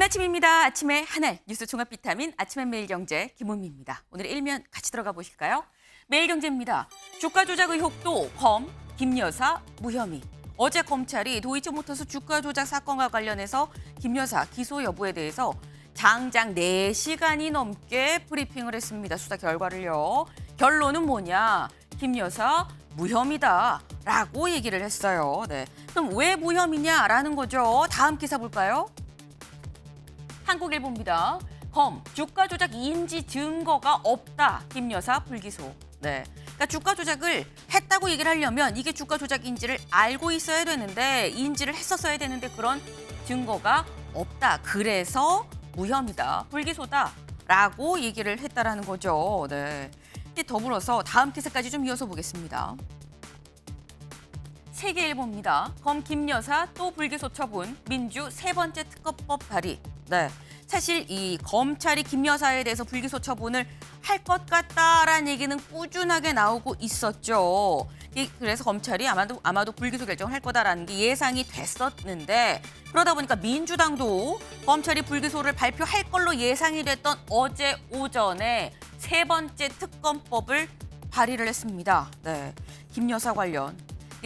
아침입니다. 아침에 하늘 뉴스 종합 비타민 아침엔 매일경제 김은미입니다. 오늘 일면 같이 들어가 보실까요? 매일경제입니다. 주가 조작 의혹도 검, 김 여사 무혐의. 어제 검찰이 도이치모터스 주가 조작 사건과 관련해서 김 여사 기소 여부에 대해서 장장 4시간이 넘게 브리핑을 했습니다. 수사 결과를요. 결론은 뭐냐? 김 여사 무혐의다라고 얘기를 했어요. 네. 그럼 왜 무혐의냐라는 거죠. 다음 기사 볼까요? 한국일보입니다. 검, 주가 조작 인지 증거가 없다. 김 여사 불기소. 네. 그러니까 주가 조작을 했다고 얘기를 하려면 이게 주가 조작인지를 알고 있어야 되는데 인지를 했었어야 되는데 그런 증거가 없다. 그래서 무혐의다. 불기소다라고 얘기를 했다라는 거죠. 네. 근데 더불어서 다음 기사까지 좀 이어서 보겠습니다. 세계일보입니다. 검 김 여사 또 불기소 처분, 민주 세 번째 특검법 발의. 네, 사실 이 검찰이 김 여사에 대해서 불기소 처분을 할 것 같다라는 얘기는 꾸준하게 나오고 있었죠. 그래서 검찰이 아마도 불기소 결정을 할 거다라는 게 예상이 됐었는데 그러다 보니까 민주당도 검찰이 불기소를 발표할 걸로 예상이 됐던 어제 오전에 세 번째 특검법을 발의를 했습니다. 네, 김 여사 관련.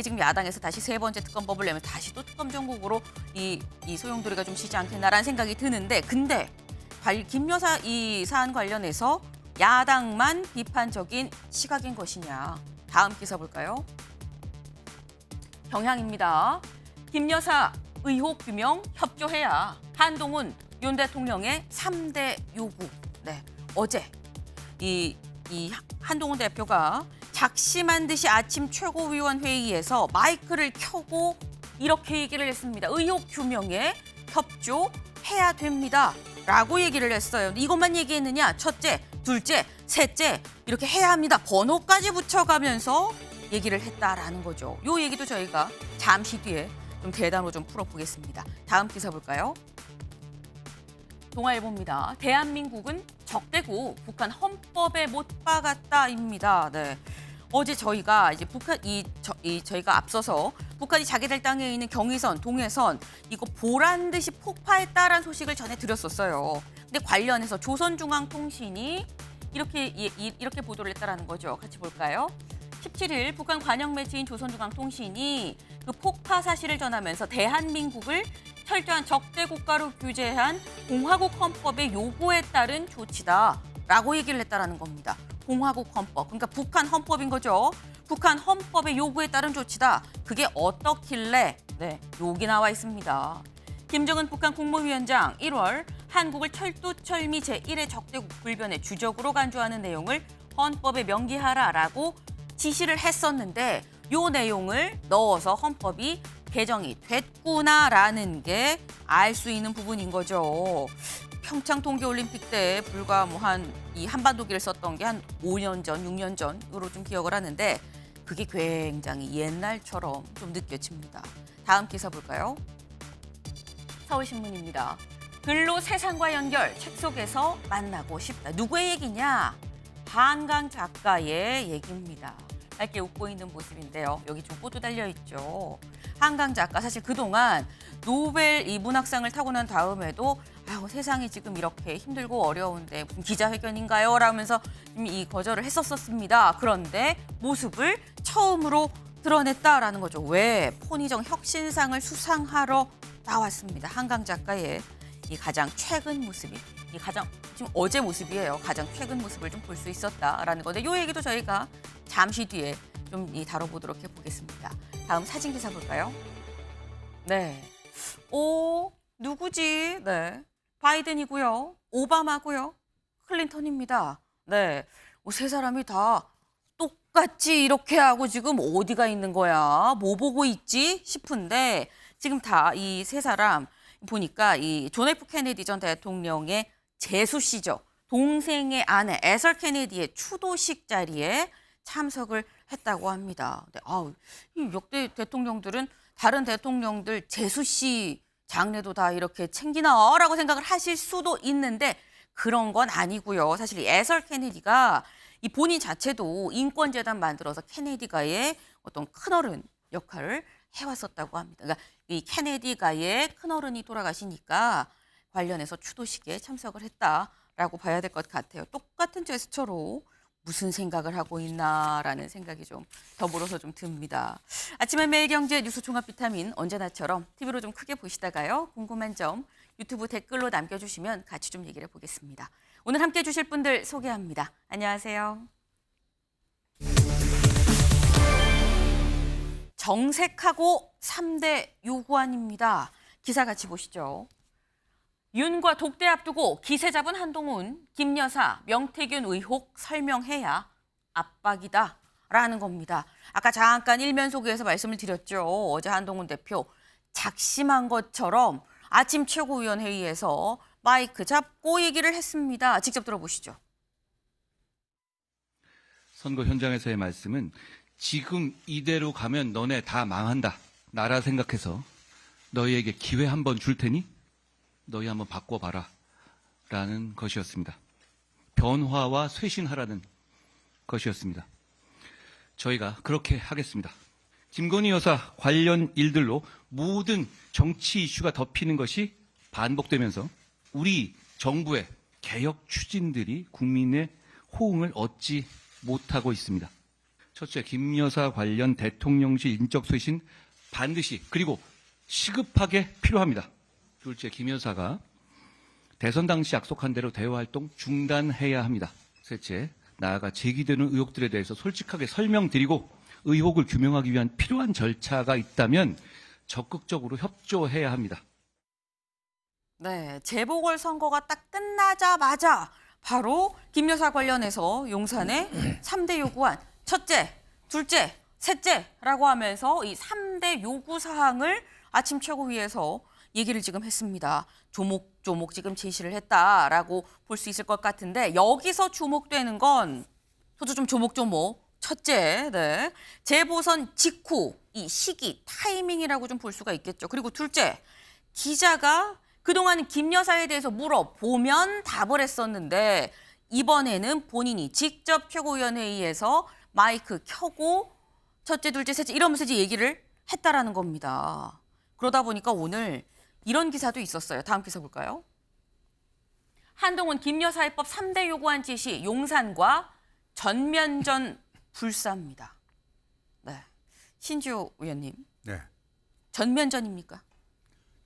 지금 야당에서 다시 세 번째 특검법을 내면 다시 또 특검 정국으로 이 소용돌이가 좀 쉬지 않겠나라는 생각이 드는데 근데 김 여사 이 사안 관련해서 야당만 비판적인 시각인 것이냐. 다음 기사 볼까요? 경향입니다. 김 여사 의혹 규명 협조해야. 한동훈 윤 대통령의 3대 요구. 네, 어제 이 한동훈 대표가 작심한 듯이 아침 최고위원 회의에서 마이크를 켜고 이렇게 얘기를 했습니다. 의혹 규명에 협조해야 됩니다라고 얘기를 했어요. 이것만 얘기했느냐? 첫째, 둘째, 셋째 이렇게 해야 합니다. 번호까지 붙여가면서 얘기를 했다라는 거죠. 이 얘기도 저희가 잠시 뒤에 좀 대담으로 좀 풀어보겠습니다. 다음 기사 볼까요? 동아일보입니다. 대한민국은 적대고 북한 헌법에 못 박았다입니다. 네. 어제 저희가 이제 저희가 앞서서 북한이 자기들 땅에 있는 경의선, 동해선 이거 보란 듯이 폭파했다라는 소식을 전해드렸었어요. 근데 관련해서 조선중앙통신이 이렇게 보도를 했다라는 거죠. 같이 볼까요? 17일 북한 관영 매체인 조선중앙통신이 그 폭파 사실을 전하면서 대한민국을 철저한 적대 국가로 규제한 공화국 헌법의 요구에 따른 조치다라고 얘기를 했다라는 겁니다. 공화국 헌법, 그러니까 북한 헌법인 거죠. 북한 헌법의 요구에 따른 조치다. 그게 어떻길래? 네, 여기 나와 있습니다. 김정은 북한 국무위원장 1월 한국을 철두철미 제1의 적대국 불변의 주적으로 간주하는 내용을 헌법에 명기하라라고 지시를 했었는데 요 내용을 넣어서 헌법이 개정이 됐구나라는 게 알 수 있는 부분인 거죠. 평창 동계올림픽 때 불과 이 한반도기를 썼던 게 한 5년 전, 6년 전으로 좀 기억을 하는데 그게 굉장히 옛날처럼 좀 느껴집니다. 다음 기사 볼까요? 서울신문입니다. 글로 세상과 연결, 책 속에서 만나고 싶다. 누구의 얘기냐? 한강 작가의 얘기입니다. 밝게 웃고 있는 모습인데요. 여기 좀 꽃도 달려있죠. 한강 작가 사실 그동안 노벨 이 문학상을 타고 난 다음에도 세상이 지금 이렇게 힘들고 어려운데 무슨 기자회견인가요? 라면서 이 거절을 했었습니다. 그런데 모습을 처음으로 드러냈다라는 거죠. 왜? 포니정 혁신상을 수상하러 나왔습니다. 한강 작가의 이 가장 최근 모습이 지금 어제 모습이에요. 가장 최근 모습을 좀 볼 수 있었다라는 건데 이 얘기도 저희가 잠시 뒤에 좀 다뤄보도록 해보겠습니다. 다음 사진 기사 볼까요? 네. 누구지? 네. 바이든이고요. 오바마고요. 클린턴입니다. 네. 세 사람이 다 똑같이 이렇게 하고 지금 어디가 있는 거야? 뭐 보고 있지? 싶은데 지금 다 이 세 사람 보니까 이 존 F 케네디 전 대통령의 제수씨죠. 동생의 아내 에설 케네디의 추도식 자리에 참석을 했다고 합니다. 네, 이 역대 대통령들은 다른 대통령들 제수씨 장례도 다 이렇게 챙기나라고 생각을 하실 수도 있는데 그런 건 아니고요. 사실 이 에설 케네디가 이 본인 자체도 인권재단 만들어서 케네디가의 어떤 큰어른 역할을 해왔었다고 합니다. 그러니까 이 케네디가의 큰어른이 돌아가시니까 관련해서 추도식에 참석을 했다라고 봐야 될 것 같아요. 똑같은 제스처로 무슨 생각을 하고 있나라는 생각이 좀 더불어서 좀 듭니다. 아침의 매일경제 뉴스 종합 비타민 언제나처럼 TV로 좀 크게 보시다가요. 궁금한 점 유튜브 댓글로 남겨주시면 같이 좀 얘기를 해보겠습니다. 오늘 함께해 주실 분들 소개합니다. 안녕하세요. 정색하고 3대 요구안입니다. 기사 같이 보시죠. 윤과 독대 앞두고 기세 잡은 한동훈, 김 여사, 명태균 의혹 설명해야 압박이다라는 겁니다. 아까 잠깐 일면 소개에서 말씀을 드렸죠. 어제 한동훈 대표 작심한 것처럼 아침 최고위원회의에서 마이크 잡고 얘기를 했습니다. 직접 들어보시죠. 선거 현장에서의 말씀은 지금 이대로 가면 너네 다 망한다. 나라 생각해서 너희에게 기회 한번 줄 테니 너희 한번 바꿔봐라. 라는 것이었습니다. 변화와 쇄신하라는 것이었습니다. 저희가 그렇게 하겠습니다. 김건희 여사 관련 일들로 모든 정치 이슈가 덮이는 것이 반복되면서 우리 정부의 개혁 추진들이 국민의 호응을 얻지 못하고 있습니다. 첫째, 김 여사 관련 대통령실 인적 쇄신 반드시 그리고 시급하게 필요합니다. 둘째, 김 여사가 대선 당시 약속한 대로 대화 활동 중단해야 합니다. 셋째, 나아가 제기되는 의혹들에 대해서 솔직하게 설명드리고 의혹을 규명하기 위한 필요한 절차가 있다면 적극적으로 협조해야 합니다. 네, 재보궐선거가 딱 끝나자마자 바로 김 여사 관련해서 용산의 3대 요구안 첫째, 둘째, 셋째라고 하면서 이 3대 요구 사항을 아침 최고위에서 얘기를 지금 했습니다. 조목조목 지금 제시를 했다라고 볼 수 있을 것 같은데 여기서 주목되는 건 저도 좀 조목조목 첫째, 네. 재보선 직후 이 시기 타이밍이라고 좀 볼 수가 있겠죠. 그리고 둘째, 기자가 그동안 김 여사에 대해서 물어보면 답을 했었는데 이번에는 본인이 직접 최고위원회의에서 마이크 켜고 첫째, 둘째, 셋째 이러면서 이제 얘기를 했다라는 겁니다. 그러다 보니까 오늘 이런 기사도 있었어요. 다음 기사 볼까요? 한동훈 김 여사 해법 3대 요구안 지시 용산과 전면전 불사입니다. 네, 신지호 의원님. 네. 전면전입니까?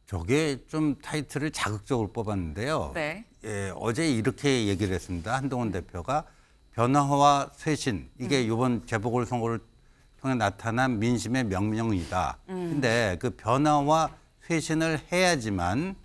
저게 좀 타이틀을 자극적으로 뽑았는데요. 네. 예, 어제 이렇게 얘기를 했습니다. 한동훈 대표가 변화와 쇄신, 이게 이번 재보궐선거를 통해 나타난 민심의 명령이다. 근데 그 변화와 쇄신을 해야지만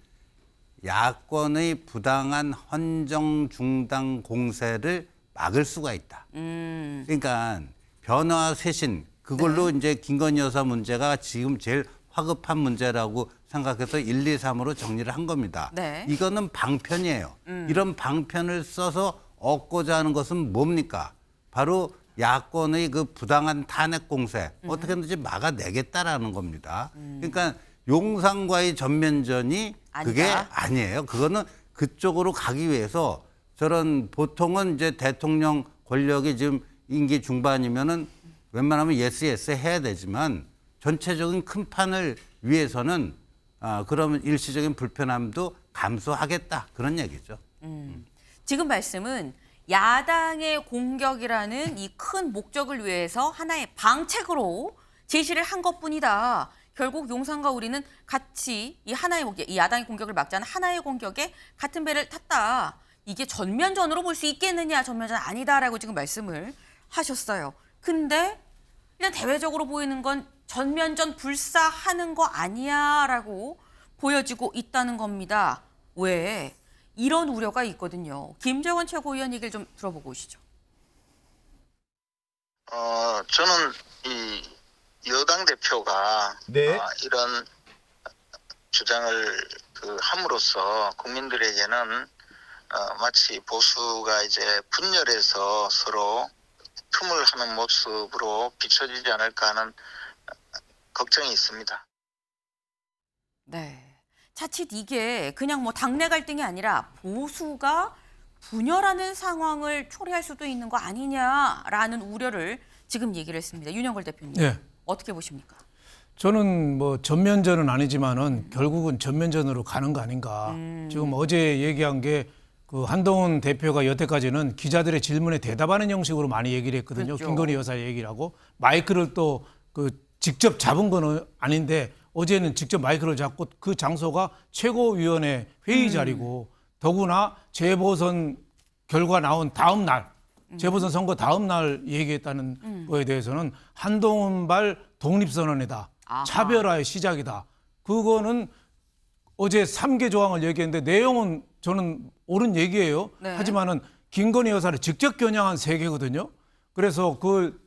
야권의 부당한 헌정 중단 공세를 막을 수가 있다. 그러니까 변화와 쇄신, 그걸로 이제 김건희 여사 문제가 지금 제일 화급한 문제라고 생각해서 1, 2, 3으로 정리를 한 겁니다. 네. 이거는 방편이에요. 이런 방편을 써서 얻고자 하는 것은 뭡니까? 바로 야권의 그 부당한 탄핵 공세 어떻게든지 막아내겠다라는 겁니다. 그러니까 용산과의 전면전이 그게 아니다. 아니에요. 그거는 그쪽으로 가기 위해서 저런 보통은 이제 대통령 권력이 지금 임기 중반이면은 웬만하면 예스 해야 되지만 전체적인 큰 판을 위해서는 그러면 일시적인 불편함도 감수하겠다 그런 얘기죠. 지금 말씀은 야당의 공격이라는 이 큰 목적을 위해서 하나의 방책으로 제시를 한 것뿐이다. 결국 용산과 우리는 같이 이 하나의 공격, 이 야당의 공격을 막자는 하나의 공격에 같은 배를 탔다. 이게 전면전으로 볼 수 있겠느냐? 전면전 아니다라고 지금 말씀을 하셨어요. 근데 일단 대외적으로 보이는 건 전면전 불사하는 거 아니야라고 보여지고 있다는 겁니다. 왜? 이런 우려가 있거든요. 김재원 최고위원 얘기를 좀 들어보고 오시죠. 저는 이 여당 대표가 네. 이런 주장을 함으로써 국민들에게는 마치 보수가 이제 분열해서 서로 틈을 하는 모습으로 비춰지지 않을까 하는 걱정이 있습니다. 네. 자칫 이게 그냥 뭐 당내 갈등이 아니라 보수가 분열하는 상황을 초래할 수도 있는 거 아니냐라는 우려를 지금 얘기를 했습니다. 윤영걸 대표님. 네. 어떻게 보십니까? 저는 뭐 전면전은 아니지만은 결국은 전면전으로 가는 거 아닌가. 지금 어제 얘기한 게 그 한동훈 대표가 여태까지는 기자들의 질문에 대답하는 형식으로 많이 얘기를 했거든요. 그렇죠. 김건희 여사 얘기를 하고 마이크를 또 그 직접 잡은 거는 아닌데 어제는 직접 마이크를 잡고 그 장소가 최고위원회 회의 자리고 더구나 재보선 결과 나온 다음 날 재보선 선거 다음 날 얘기했다는 거에 대해서는 한동훈발 독립선언이다. 아하. 차별화의 시작이다. 그거는 어제 3개 조항을 얘기했는데 내용은 저는 옳은 얘기예요. 네. 하지만은 김건희 여사를 직접 겨냥한 3개거든요. 그래서 그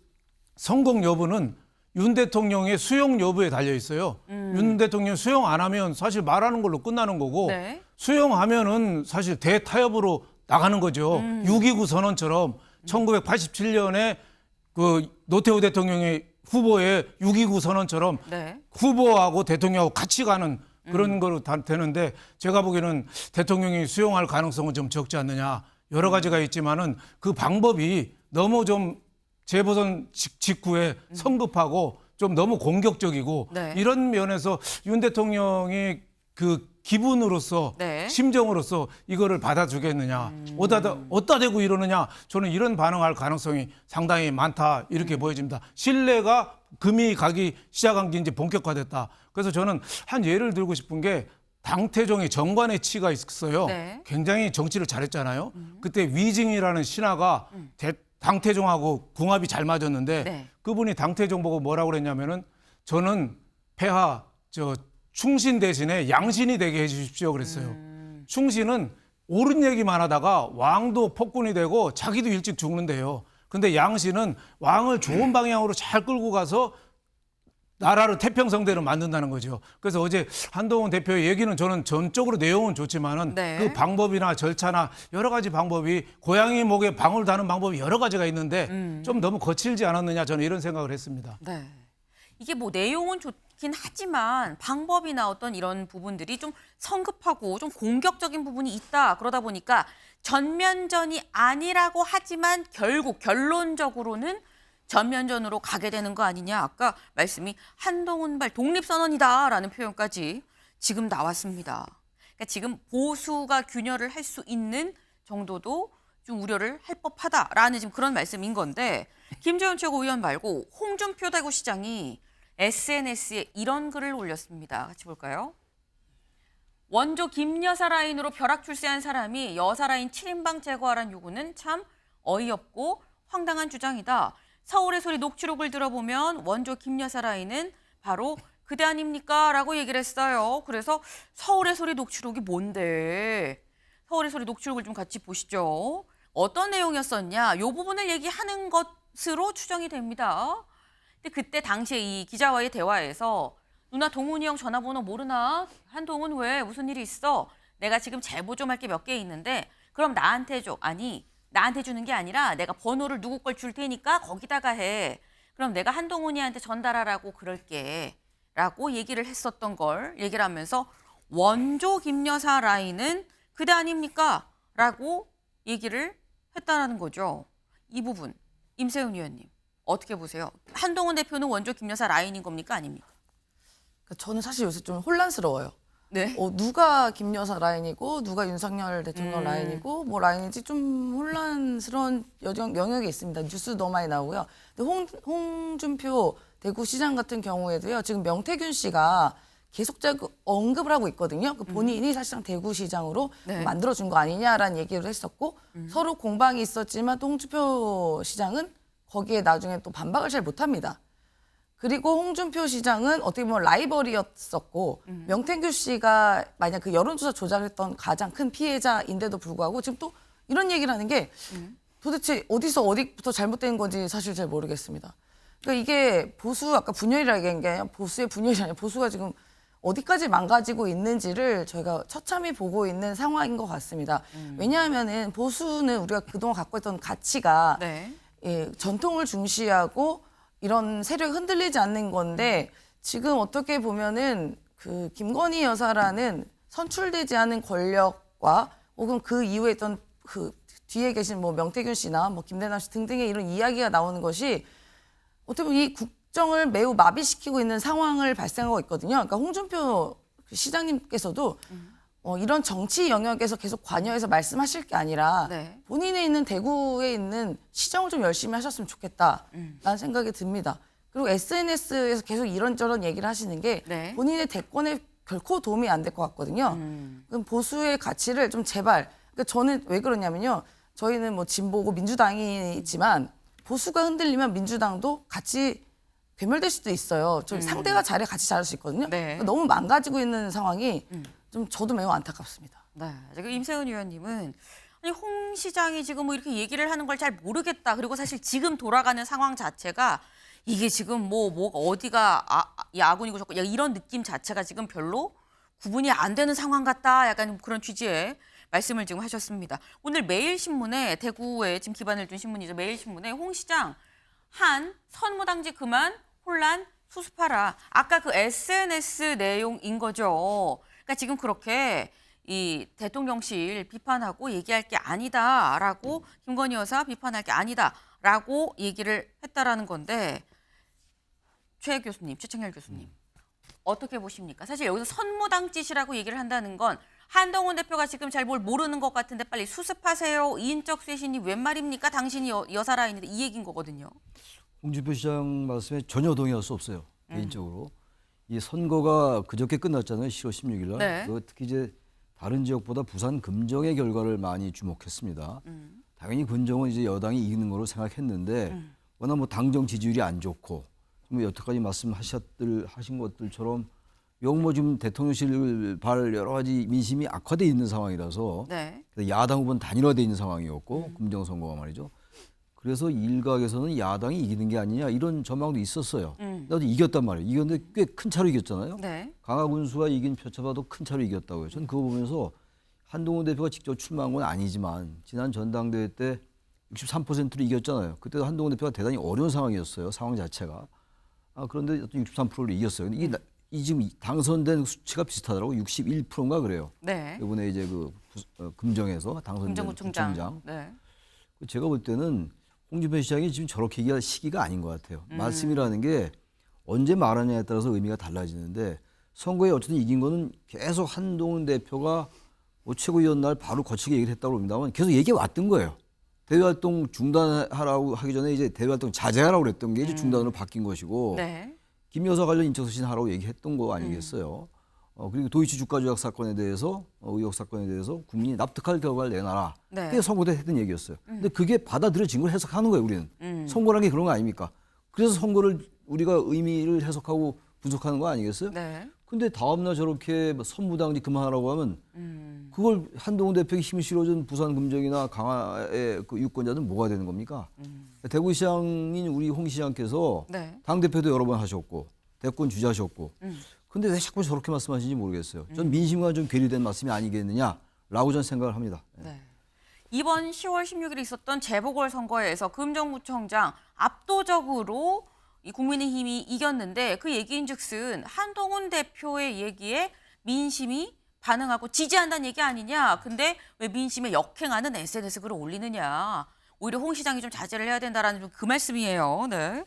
성공 여부는 윤 대통령의 수용 여부에 달려 있어요. 윤 대통령 수용 안 하면 사실 말하는 걸로 끝나는 거고 네. 수용하면은 사실 대타협으로 나가는 거죠. 6.29 선언처럼 1987년에 그 노태우 대통령의 후보의 6.29 선언처럼 네. 후보하고 대통령하고 같이 가는 그런 거로 되는데 제가 보기에는 대통령이 수용할 가능성은 좀 적지 않느냐. 여러 가지가 있지만은 그 방법이 너무 좀 재보선 직후에 성급하고 좀 너무 공격적이고 네. 이런 면에서 윤 대통령이 그 기분으로서 네. 심정으로서 이거를 받아주겠느냐 어디다 대고 이러느냐 저는 이런 반응할 가능성이 상당히 많다 이렇게 보여집니다. 신뢰가 금이 가기 시작한 게 이제 본격화됐다. 그래서 저는 한 예를 들고 싶은 게 당태종의 정관의 치가 있어요. 네. 굉장히 정치를 잘했잖아요. 그때 위징이라는 신하가 당태종하고 궁합이 잘 맞았는데 네. 그분이 당태종 보고 뭐라고 그랬냐면은 저는 폐하 충신 대신에 양신이 되게 해주십시오 그랬어요. 충신은 옳은 얘기만 하다가 왕도 폭군이 되고 자기도 일찍 죽는데요. 근데 양신은 왕을 좋은 방향으로 잘 끌고 가서 나라를 태평성대로 만든다는 거죠. 그래서 어제 한동훈 대표의 얘기는 저는 전적으로 내용은 좋지만은 네. 그 방법이나 절차나 여러 가지 방법이 고양이 목에 방울 다는 방법이 여러 가지가 있는데 좀 너무 거칠지 않았느냐 저는 이런 생각을 했습니다. 네. 이게 뭐 내용은 좋긴 하지만 방법이나 어떤 이런 부분들이 좀 성급하고 좀 공격적인 부분이 있다. 그러다 보니까 전면전이 아니라고 하지만 결국 결론적으로는 전면전으로 가게 되는 거 아니냐. 아까 말씀이 한동훈발 독립선언이다라는 표현까지 지금 나왔습니다. 그러니까 지금 보수가 균열을 할 수 있는 정도도 좀 우려를 할 법하다라는 지금 그런 말씀인 건데 김재원 최고위원 말고 홍준표 대구시장이 SNS에 이런 글을 올렸습니다. 같이 볼까요? 원조 김여사 라인으로 벼락 출세한 사람이 여사 라인 7인방 제거하라는 요구는 참 어이없고 황당한 주장이다. 서울의 소리 녹취록을 들어보면 원조 김여사 라인은 바로 그대 아닙니까? 라고 얘기를 했어요. 그래서 서울의 소리 녹취록이 뭔데? 서울의 소리 녹취록을 좀 같이 보시죠. 어떤 내용이었었냐? 이 부분을 얘기하는 것으로 추정이 됩니다. 근데 그때 당시에 이 기자와의 대화에서 누나 동훈이 형 전화번호 모르나? 한동훈 왜? 무슨 일이 있어? 내가 지금 제보 좀 할 게 몇 개 있는데 그럼 나한테 줘. 아니 나한테 주는 게 아니라 내가 번호를 누구 걸 줄 테니까 거기다가 해. 그럼 내가 한동훈이한테 전달하라고 그럴게. 라고 얘기를 했었던 걸 얘기를 하면서 원조 김여사 라인은 그대 아닙니까? 라고 얘기를 했다라는 거죠. 이 부분 임세훈 위원님 어떻게 보세요? 한동훈 대표는 원조 김여사 라인인 겁니까? 아닙니까? 저는 사실 요새 좀 혼란스러워요. 네. 누가 김여사 라인이고 누가 윤석열 대통령 라인이고 뭐 라인인지 좀 혼란스러운 영역이 있습니다. 뉴스 너무 많이 나오고요. 근데 홍준표 대구시장 같은 경우에도요. 지금 명태균 씨가 계속 언급을 하고 있거든요. 그 본인이 사실상 대구시장으로 네. 만들어준 거 아니냐라는 얘기를 했었고 서로 공방이 있었지만 또 홍준표 시장은 거기에 나중에 또 반박을 잘 못합니다. 그리고 홍준표 시장은 어떻게 보면 라이벌이었었고 명태균 씨가 만약 그 여론조사 조작했던 가장 큰 피해자인데도 불구하고 지금 또 이런 얘기를 하는 게 도대체 어디부터 잘못된 건지 사실 잘 모르겠습니다. 그러니까 이게 보수 아까 분열이라고 얘기한 게 아니라 보수의 분열이 아니라 보수가 지금 어디까지 망가지고 있는지를 저희가 처참히 보고 있는 상황인 것 같습니다. 왜냐하면은 보수는 우리가 그동안 갖고 있던 가치가 네. 전통을 중시하고 이런 세력이 흔들리지 않는 건데 지금 어떻게 보면은 그 김건희 여사라는 선출되지 않은 권력과 혹은 그 이후에 있던 그 뒤에 계신 뭐 명태균 씨나 뭐 김대남 씨 등등의 이런 이야기가 나오는 것이 어떻게 보면 이 국정을 매우 마비시키고 있는 상황을 발생하고 있거든요. 그러니까 홍준표 시장님께서도 이런 정치 영역에서 계속 관여해서 말씀하실 게 아니라 네. 본인에 있는 대구에 있는 시정을 좀 열심히 하셨으면 좋겠다라는 생각이 듭니다. 그리고 SNS에서 계속 이런저런 얘기를 하시는 게 네. 본인의 대권에 결코 도움이 안 될 것 같거든요. 그럼 보수의 가치를 좀 제발, 그러니까 저는 왜 그러냐면요. 저희는 뭐 진보고 민주당이지만 보수가 흔들리면 민주당도 같이 괴멸될 수도 있어요. 좀 상대가 잘해 같이 잘할 수 있거든요. 네. 그러니까 너무 망가지고 있는 상황이 좀 저도 매우 안타깝습니다. 네. 지금 임세은 의원님은 아니 홍 시장이 지금 뭐 이렇게 얘기를 하는 걸 잘 모르겠다. 그리고 사실 지금 돌아가는 상황 자체가 이게 지금 뭐 어디가 야군이고 저고 이런 느낌 자체가 지금 별로 구분이 안 되는 상황 같다. 약간 그런 취지의 말씀을 지금 하셨습니다. 오늘 매일신문에 대구에 지금 기반을 둔 신문이죠. 매일신문에 홍 시장 한 선무당지 그만 혼란 수습하라. 아까 그 SNS 내용인 거죠. 그러니까 지금 그렇게 이 대통령실 비판하고 얘기할 게 아니다라고 김건희 여사 비판할 게 아니다라고 얘기를 했다라는 건데 최창렬 교수님 어떻게 보십니까? 사실 여기서 선무당짓이라고 얘기를 한다는 건 한동훈 대표가 지금 잘 뭘 모르는 것 같은데 빨리 수습하세요. 인적 쇄신이 웬 말입니까? 당신이 여사라 했는데 이 얘기인 거거든요. 홍준표 시장 말씀에 전혀 동의할 수 없어요. 개인적으로. 이 선거가 그저께 끝났잖아요. 10월 16일 날. 네. 특히 이제 다른 지역보다 부산 금정의 결과를 많이 주목했습니다. 당연히 금정은 이제 여당이 이기는 거로 생각했는데 워낙 뭐 당정 지지율이 안 좋고 뭐 여태까지 하신 것들처럼 뭐 지금 대통령실 발 여러 가지 민심이 악화돼 있는 상황이라서 네. 야당 후보는 단일화돼 있는 상황이었고 금정 선거가 말이죠. 그래서 일각에서는 야당이 이기는 게 아니냐 이런 전망도 있었어요. 나도 이겼단 말이에요. 이겼는데 꽤 큰 차로 이겼잖아요. 네. 강하군수가 이긴 표차봐도 큰 차로 이겼다고요. 전 그거 보면서 한동훈 대표가 직접 출마한 건 아니지만 지난 전당대회 때 63%로 이겼잖아요. 그때도 한동훈 대표가 대단히 어려운 상황이었어요. 상황 자체가. 그런데 63%로 이겼어요. 근데 이 지금 당선된 수치가 비슷하더라고. 61%인가 그래요. 네. 이번에 이제 금정에서 당선된 금정구청장. 구청장. 네. 제가 볼 때는 홍준표 시장이 지금 저렇게 얘기할 시기가 아닌 것 같아요. 말씀이라는 게 언제 말하냐에 따라서 의미가 달라지는데 선거에 어쨌든 이긴 거는 계속 한동훈 대표가 뭐 최고위원 날 바로 거치게 얘기를 했다고 합니다만 계속 얘기해 왔던 거예요. 대외활동 중단하라고 하기 전에 이제 대외활동 자제하라고 그랬던 게 이제 중단으로 바뀐 것이고 네. 김 여사 관련 인적쇄신 하라고 얘기했던 거 아니겠어요. 그리고 도이치 주가 조작 사건에 대해서 의혹 사건에 대해서 국민이 납득할 결과를 내놔라. 네. 그게 선거 때 했던 얘기였어요. 근데 그게 받아들여진 걸 해석하는 거예요. 우리는. 선거란 게 그런 거 아닙니까? 그래서 선거를 우리가 의미를 해석하고 분석하는 거 아니겠어요? 네. 근데 다음날 저렇게 선무당지 그만하라고 하면 그걸 한동훈 대표에게 힘을 실어준 부산 금정이나 강화의 그 유권자들은 뭐가 되는 겁니까? 대구시장인 우리 홍 시장께서 네. 당대표도 여러 번 하셨고 대권 주자셨고 근데 왜 자꾸 저렇게 말씀하시는지 모르겠어요. 전 민심과 좀 괴리된 말씀이 아니겠느냐라고 저는 생각을 합니다. 네. 이번 10월 16일에 있었던 재보궐선거에서 금정구청장 압도적으로 이 국민의힘이 이겼는데 그 얘기인즉슨 한동훈 대표의 얘기에 민심이 반응하고 지지한다는 얘기 아니냐. 근데 왜 민심에 역행하는 SNS 글을 올리느냐. 오히려 홍 시장이 좀 자제를 해야 된다라는 그 말씀이에요. 네.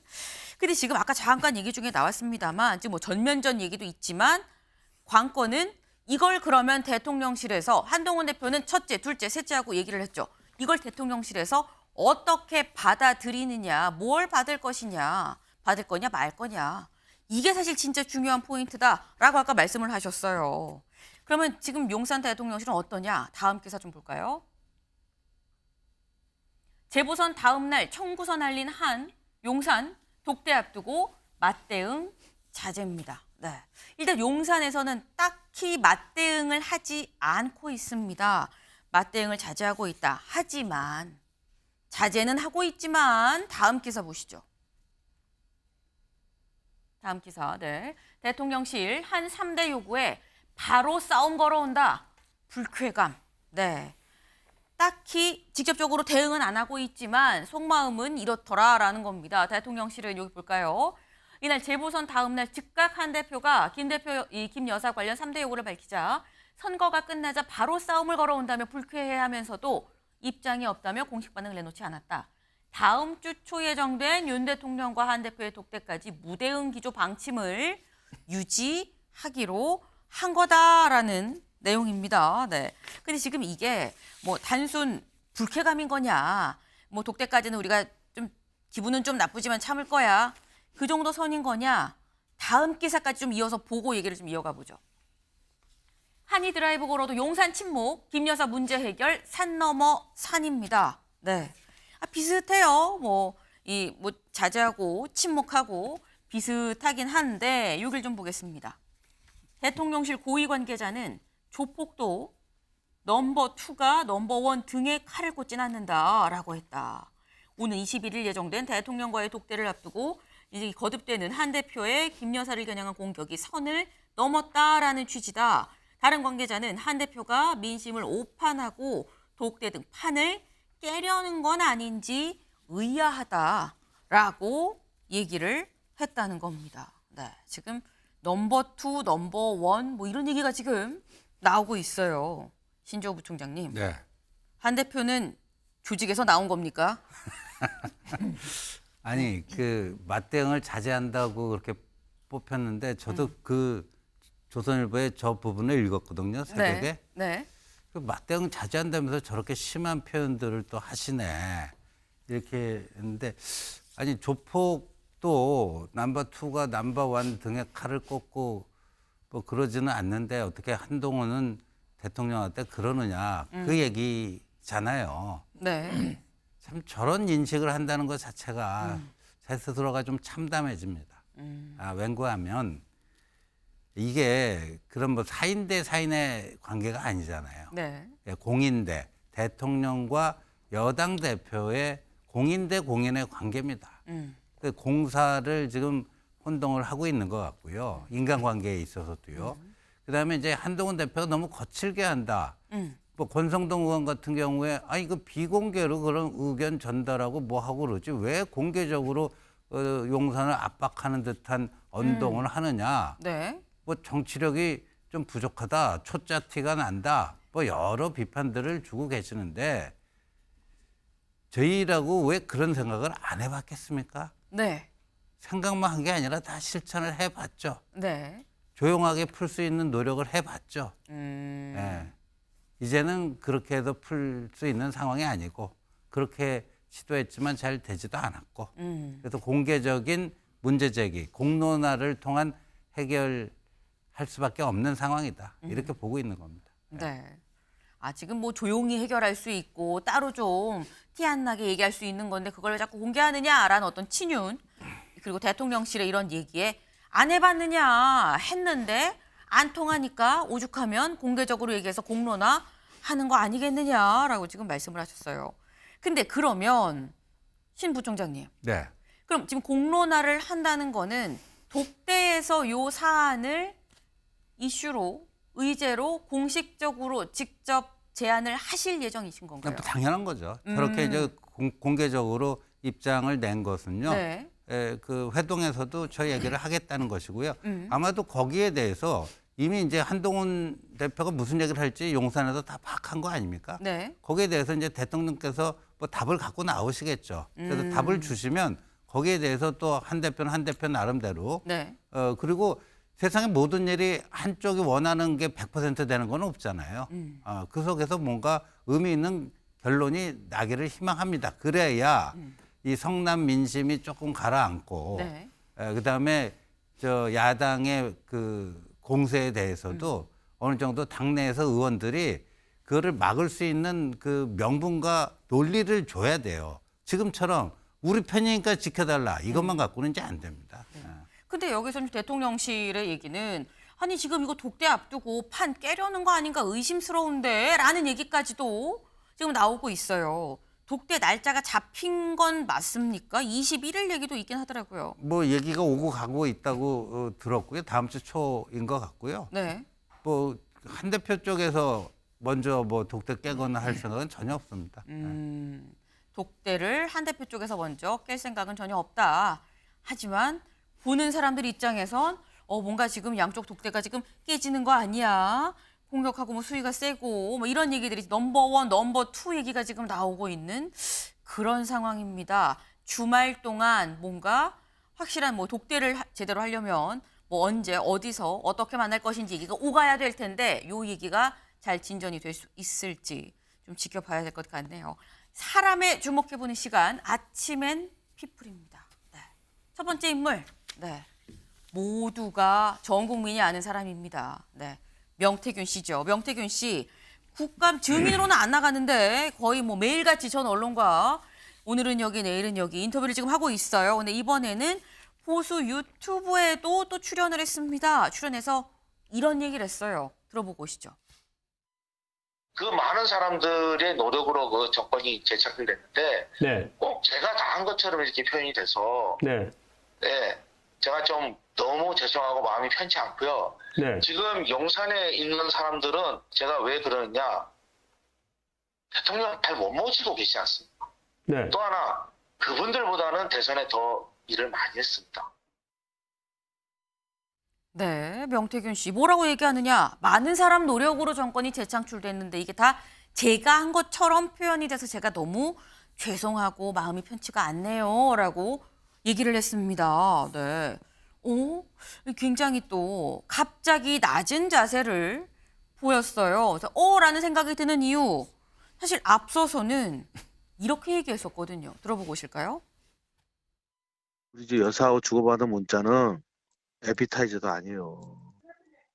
근데 지금 아까 잠깐 얘기 중에 나왔습니다만 지금 뭐 전면전 얘기도 있지만 관건은 이걸 그러면 대통령실에서 한동훈 대표는 첫째, 둘째, 셋째하고 얘기를 했죠. 이걸 대통령실에서 어떻게 받아들이느냐, 뭘 받을 것이냐, 받을 거냐 말 거냐. 이게 사실 진짜 중요한 포인트다라고 아까 말씀을 하셨어요. 그러면 지금 용산 대통령실은 어떠냐? 다음 기사 좀 볼까요? 재보선 다음 날 청구서 날린 한 용산 독대 앞두고 맞대응 자제입니다. 네. 일단 용산에서는 딱히 맞대응을 하지 않고 있습니다. 맞대응을 자제하고 있다. 하지만 자제는 하고 있지만 다음 기사 보시죠. 다음 기사. 네. 대통령실 한 3대 요구에 바로 싸움 걸어온다. 불쾌감. 네. 딱히 직접적으로 대응은 안 하고 있지만 속마음은 이렇더라라는 겁니다. 대통령실은 여기 볼까요? 이날 재보선 다음 날 즉각 한 대표가 김 여사 관련 3대 요구를 밝히자 선거가 끝나자 바로 싸움을 걸어온다며 불쾌해하면서도 입장이 없다며 공식 반응을 내놓지 않았다. 다음 주 초 예정된 윤 대통령과 한 대표의 독대까지 무대응 기조 방침을 유지하기로 한 거다라는 내용입니다. 네. 근데 지금 이게 뭐 단순 불쾌감인 거냐, 뭐 독대까지는 우리가 좀 기분은 좀 나쁘지만 참을 거야. 그 정도 선인 거냐? 다음 기사까지 좀 이어서 보고 얘기를 좀 이어가 보죠. 한이 드라이브 걸어도 용산 침묵, 김 여사 문제 해결 산 넘어 산입니다. 네. 비슷해요. 뭐 자제하고 침묵하고 비슷하긴 한데 6일 좀 보겠습니다. 대통령실 고위 관계자는 조폭도 넘버 2가 넘버 1 등에 칼을 꽂진 않는다라고 했다. 오는 21일 예정된 대통령과의 독대를 앞두고 이제 거듭되는 한 대표의 김 여사를 겨냥한 공격이 선을 넘었다라는 취지다. 다른 관계자는 한 대표가 민심을 오판하고 독대 등 판을 깨려는 건 아닌지 의아하다라고 얘기를 했다는 겁니다. 네, 지금 넘버 2, 넘버 1 뭐 이런 얘기가 지금 나오고 있어요. 신조어 부총장님. 네. 한 대표는 조직에서 나온 겁니까? 아니 그 맞대응을 자제한다고 그렇게 뽑혔는데 저도 그 조선일보의 저 부분을 읽었거든요. 새벽에. 네. 네. 그 맞대응 자제한다면서 저렇게 심한 표현들을 또 하시네. 이렇게 했는데 아니 조폭도 넘버 2가 넘버 1 등에 칼을 꽂고 뭐 그러지는 않는데 어떻게 한동훈은 대통령한테 그러느냐 그 얘기잖아요. 네. 참 저런 인식을 한다는 것 자체가 제 스스로가 좀 참담해집니다. 왠고하면 이게 그런 뭐 사인 대 사인의 관계가 아니잖아요. 네. 공인 대 대통령과 여당 대표의 공인 대 공인의 관계입니다. 그 공사를 지금 혼동을 하고 있는 것 같고요. 인간관계에 있어서도요. 그다음에 이제 한동훈 대표가 너무 거칠게 한다. 뭐 권성동 의원 같은 경우에 아니 그 비공개로 그런 의견 전달하고 뭐 하고 그러지 왜 공개적으로 용산을 압박하는 듯한 언동을 하느냐. 네. 뭐 정치력이 좀 부족하다, 초짜 티가 난다, 뭐 여러 비판들을 주고 계시는데 저희라고 왜 그런 생각을 안 해봤겠습니까? 네. 생각만 한 게 아니라 다 실천을 해봤죠. 네. 조용하게 풀 수 있는 노력을 해봤죠. 예. 이제는 그렇게 해도 풀 수 있는 상황이 아니고 그렇게 시도했지만 잘 되지도 않았고 그래서 공개적인 문제 제기, 공론화를 통한 해결 할 수밖에 없는 상황이다. 이렇게 보고 있는 겁니다. 네. 지금 뭐 조용히 해결할 수 있고 따로 좀 티 안 나게 얘기할 수 있는 건데 그걸 왜 자꾸 공개하느냐라는 어떤 친윤 그리고 대통령실의 이런 얘기에 안 해봤느냐 했는데 안 통하니까 오죽하면 공개적으로 얘기해서 공론화 하는 거 아니겠느냐라고 지금 말씀을 하셨어요. 근데 그러면 신 부총장님. 네. 그럼 지금 공론화를 한다는 거는 독대에서 요 사안을 이슈로 의제로 공식적으로 직접 제안을 하실 예정이신 건가요? 당연한 거죠. 저렇게 이제 공개적으로 입장을 낸 것은요. 네. 그 회동에서도 저희 얘기를 하겠다는 것이고요. 아마도 거기에 대해서 이미 이제 한동훈 대표가 무슨 얘기를 할지 용산에서 다 파악한 거 아닙니까? 네. 거기에 대해서 이제 대통령께서 뭐 답을 갖고 나오시겠죠. 그래서 답을 주시면 거기에 대해서 또 한 대표는 한 대표 나름대로 네. 그리고 세상의 모든 일이 한쪽이 원하는 게 100% 되는 건 없잖아요. 그 속에서 뭔가 의미 있는 결론이 나기를 희망합니다. 그래야 이 성남 민심이 조금 가라앉고 네. 그다음에 저 야당의 그 공세에 대해서도 어느 정도 당내에서 의원들이 그거를 막을 수 있는 그 명분과 논리를 줘야 돼요. 지금처럼 우리 편이니까 지켜달라 이것만 갖고는 이제 안 됩니다. 근데 여기서 대통령실의 얘기는 아니 지금 이거 독대 앞두고 판 깨려는 거 아닌가 의심스러운데 라는 얘기까지도 지금 나오고 있어요. 독대 날짜가 잡힌 건 맞습니까? 21일 얘기도 있긴 하더라고요. 뭐 얘기가 오고 가고 있다고 들었고요. 다음 주 초인 것 같고요. 네. 뭐 한 대표 쪽에서 먼저 뭐 독대 깨거나 할 생각은 전혀 없습니다. 독대를 한 대표 쪽에서 먼저 깰 생각은 전혀 없다. 하지만 보는 사람들 입장에선 뭔가 지금 양쪽 독대가 지금 깨지는 거 아니야. 공격하고 뭐 수위가 세고 뭐 이런 얘기들이 넘버 1, 넘버 2 얘기가 지금 나오고 있는 그런 상황입니다. 주말 동안 뭔가 확실한 뭐 독대를 제대로 하려면 뭐 언제 어디서 어떻게 만날 것인지 얘기가 오가야 될 텐데 요 얘기가 잘 진전이 될 수 있을지 좀 지켜봐야 될 것 같네요. 사람에 주목해보는 시간 아침엔 피플입니다. 네. 첫 번째 인물 네. 모두가 전 국민이 아는 사람입니다. 네. 명태균 씨죠. 명태균 씨 국감 증인으로는 안 나가는데 거의 뭐 매일같이 전 언론과 오늘은 여기 내일은 여기 인터뷰를 지금 하고 있어요. 근데 이번에는 보수 유튜브에도 또 출연을 했습니다. 출연해서 이런 얘기를 했어요. 들어보고 오시죠. 그 많은 사람들의 노력으로 그 정권이 재창출됐는데 네, 꼭 제가 다 한 것처럼 이렇게 표현이 돼서 네, 네, 제가 좀 너무 죄송하고 마음이 편치 않고요. 네. 지금 용산에 있는 사람들은 제가 왜 그러느냐, 대통령 잘 못 모시고 계시지 않습니까? 네. 또 하나 그분들보다는 대선에 더 일을 많이 했습니다. 네, 명태균 씨 뭐라고 얘기하느냐. 많은 사람 노력으로 정권이 재창출됐는데 이게 다 제가 한 것처럼 표현이 돼서 제가 너무 죄송하고 마음이 편치가 않네요. 라고 얘기를 했습니다. 네. 굉장히 또 갑자기 낮은 자세를 보였어요. 그래서 라는 생각이 드는 이유. 사실 앞서서는 이렇게 얘기했었거든요. 들어보고 오실까요? 우리 집 여사하고 주고받은 문자는 에피타이저도 아니에요.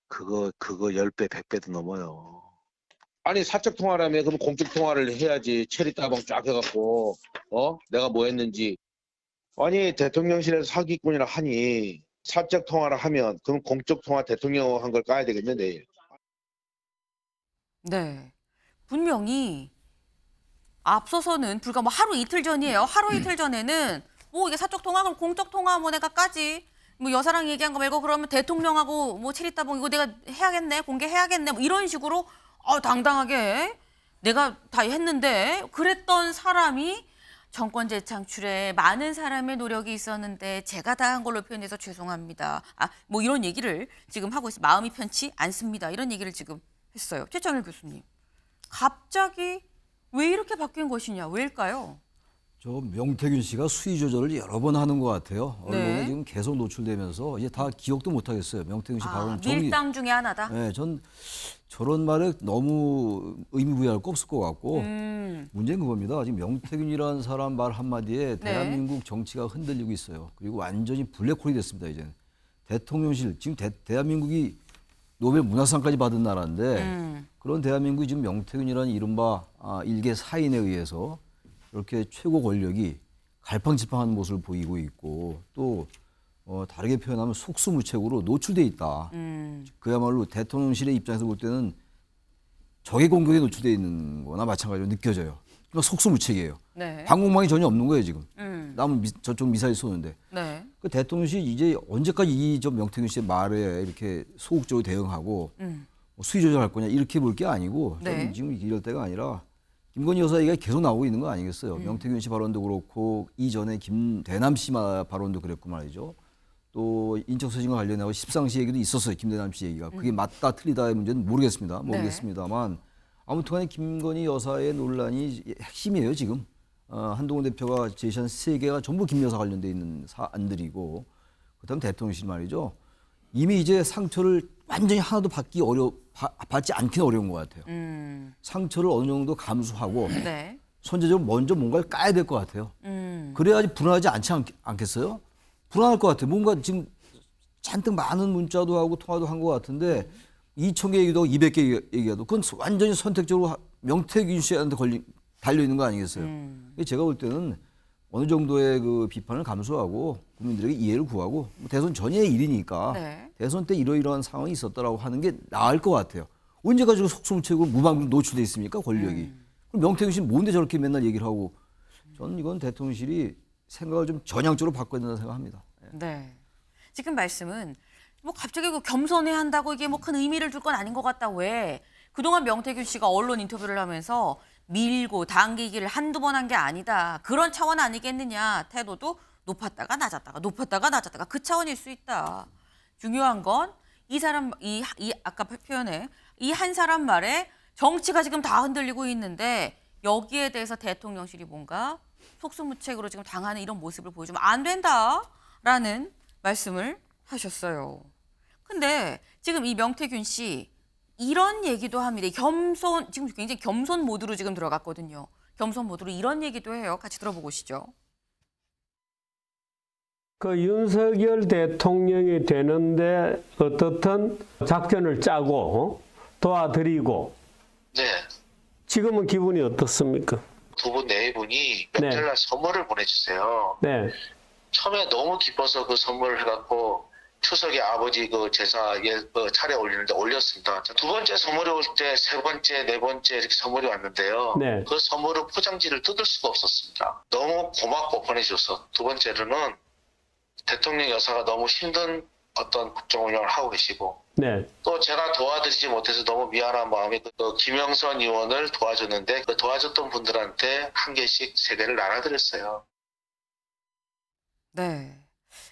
그거 10배, 100배도 넘어요. 아니, 사적 통화라며, 그럼 공적 통화를 해야지. 체리 따봉 쫙 해갖고, 내가 뭐 했는지. 아니, 대통령실에서 사기꾼이라 하니, 사적 통화를 하면, 그럼 공적 통화 대통령 한 걸 까야 되겠네, 내일. 네. 분명히 앞서서는 불과 뭐 하루 이틀 전이에요. 하루 이틀 전에는 뭐 이게 사적 통화 그럼 공적 통화 뭐 내가 까지. 뭐 여사랑 얘기한 거 말고 그러면 대통령하고 뭐 체리따봉 이거 내가 해야겠네. 공개해야겠네. 뭐 이런 식으로 당당하게 내가 다 했는데 그랬던 사람이 정권 재창출에 많은 사람의 노력이 있었는데 제가 다 한 걸로 표현해서 죄송합니다. 뭐 이런 얘기를 지금 하고 있어요. 마음이 편치 않습니다. 이런 얘기를 지금 했어요. 최창일 교수님. 갑자기 왜 이렇게 바뀐 것이냐? 왜일까요? 저 명태균 씨가 수위 조절을 여러 번 하는 것 같아요. 언론에 네. 지금 계속 노출되면서 이제 다 기억도 못 하겠어요. 명태균 씨 발언 밀당 중에 하나다. 네, 전 저런 말에 너무 의미부여할 거 없을 것 같고 문제는 그겁니다. 지금 명태균이라는 사람 말 한마디에 대한민국 정치가 흔들리고 있어요. 그리고 완전히 블랙홀이 됐습니다. 이제는 대통령실 지금 대한민국이 노벨 문화상까지 받은 나라인데 그런 대한민국이 지금 명태균이라는 이른바 일개 사인에 의해서 이렇게 최고 권력이 갈팡질팡한 모습을 보이고 있고 또 다르게 표현하면 속수무책으로 노출돼 있다. 그야말로 대통령실의 입장에서 볼 때는 적의 공격에 노출돼 있는 거나 마찬가지로 느껴져요. 그러니까 속수무책이에요. 네. 방공망이 전혀 없는 거예요 지금. 남은 저쪽 미사일 쏘는데. 네. 그 대통령실 이제 언제까지 이 저 명태균 씨의 말에 이렇게 소극적으로 대응하고 수위 조절할 거냐 이렇게 볼 게 아니고 저는 네. 지금 이럴 때가 아니라 김건희 여사 얘기가 계속 나오고 있는 거 아니겠어요. 명태균 씨 발언도 그렇고 이전에 김대남 씨 발언도 그랬고 말이죠. 또 인적사진과 관련해서 십상시 얘기도 있었어요. 김대남 씨 얘기가. 그게 맞다 틀리다의 문제는 모르겠습니다만 아무튼 간에 김건희 여사의 논란이 핵심이에요 지금. 한동훈 대표가 제시한 3개가 전부 김 여사 관련돼 있는 사안들이고 그다음 대통령실 말이죠. 이미 이제 상처를 완전히 하나도 받지 않기는 어려운 것 같아요. 상처를 어느 정도 감수하고 네. 선제적으로 먼저 뭔가를 까야 될 것 같아요. 그래야지 불안하지 않겠어요? 불안할 것 같아요. 뭔가 지금 잔뜩 많은 문자도 하고 통화도 한 것 같은데 2,000개 얘기도 하고 200개 얘기하도 그건 완전히 선택적으로 명태균 씨한테 달려있는 거 아니겠어요? 제가 볼 때는 어느 정도의 그 비판을 감수하고 국민들에게 이해를 구하고 대선 전의 일이니까 네. 대선 때 이러이러한 상황이 있었다라고 하는 게 나을 것 같아요. 언제 가지고 속수무책으로 무방비 노출돼 있습니까 권력이? 그럼 명태균 씨는 뭔데 저렇게 맨날 얘기를 하고 저는 이건 대통령실이 생각을 좀 전향적으로 바꿔야 된다고 생각합니다. 네. 지금 말씀은 뭐 갑자기 그 겸손해야 한다고 이게 뭐 큰 의미를 줄 건 아닌 것 같다. 왜? 그동안 명태균 씨가 언론 인터뷰를 하면서 밀고 당기기를 한두 번 한 게 아니다. 그런 차원 아니겠느냐. 태도도 높았다가 낮았다가 그 차원일 수 있다. 중요한 건 이 사람 이 아까 표현에 이 한 사람 말에 정치가 지금 다 흔들리고 있는데 여기에 대해서 대통령실이 뭔가 속수무책으로 지금 당하는 이런 모습을 보여주면 안 된다라는 말씀을 하셨어요. 근데 지금 이 명태균 씨 이런 얘기도 합니다. 겸손, 지금 굉장히 겸손 모드로 지금 들어갔거든요. 겸손 모드로 이런 얘기도 해요. 같이 들어보고 오시죠. 그 윤석열 대통령이 되는데 어떻든 작전을 짜고 도와드리고 네. 지금은 기분이 어떻습니까? 두 분, 네 분이 명절날 선물을 보내주세요. 네. 처음에 너무 기뻐서 그 선물을 해갖고 추석에 아버지 그 제사 차례 올리는데 올렸습니다. 두 번째 선물이 올 때 세 번째, 네 번째 이렇게 선물이 왔는데요. 네. 그 선물을 포장지를 뜯을 수가 없었습니다. 너무 고맙고 보내줘서. 두 번째로는 대통령 여사가 너무 힘든 어떤 국정 운영을 하고 계시고 네. 또 제가 도와드리지 못해서 너무 미안한 마음에 그 김영선 의원을 도와줬는데 그 도와줬던 분들한테 한 개씩 3개를 나눠드렸어요. 네.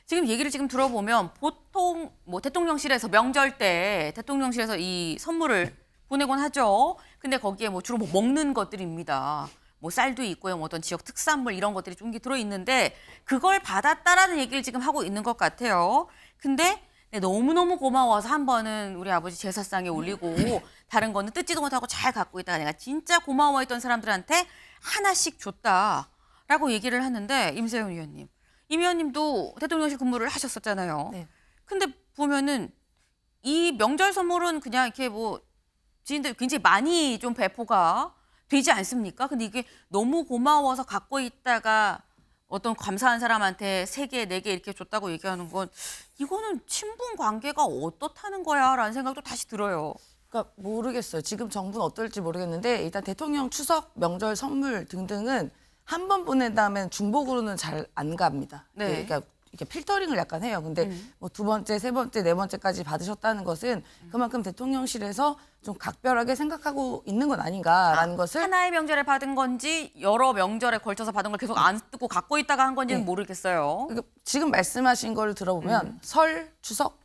지금 얘기를 지금 들어보면 보통 뭐 대통령실에서 명절 때 대통령실에서 이 선물을 보내곤 하죠. 근데 거기에 뭐 주로 뭐 먹는 것들입니다. 뭐 쌀도 있고요. 뭐 어떤 지역 특산물 이런 것들이 좀 들어있는데 그걸 받았다라는 얘기를 지금 하고 있는 것 같아요. 근데 네, 너무너무 고마워서 한 번은 우리 아버지 제사상에 올리고 다른 거는 뜯지도 못하고 잘 갖고 있다가 내가 진짜 고마워했던 사람들한테 하나씩 줬다라고 얘기를 하는데 임세영 의원님. 임 의원님도 대통령실 근무를 하셨었잖아요. 네. 근데 보면은 이 명절 선물은 그냥 이렇게 뭐 지인들 굉장히 많이 좀 배포가 되지 않습니까? 근데 이게 너무 고마워서 갖고 있다가 어떤 감사한 사람한테 3개, 4개 이렇게 줬다고 얘기하는 건 이거는 친분 관계가 어떻다는 거야? 라는 생각도 다시 들어요. 그러니까 모르겠어요. 지금 정부는 어떨지 모르겠는데 일단 대통령 추석 명절 선물 등등은 한 번 보낸 다음엔 중복으로는 잘 안 갑니다. 네. 그러니까 이렇게 필터링을 약간 해요. 근데 뭐 2번째, 3번째, 4번째까지 받으셨다는 것은 그만큼 대통령실에서 좀 각별하게 생각하고 있는 건 아닌가라는 것을 하나의 명절에 받은 건지 여러 명절에 걸쳐서 받은 걸 계속 안 뜯고 갖고 있다가 한 건지는 네. 모르겠어요. 그러니까 지금 말씀하신 걸 들어보면 설, 추석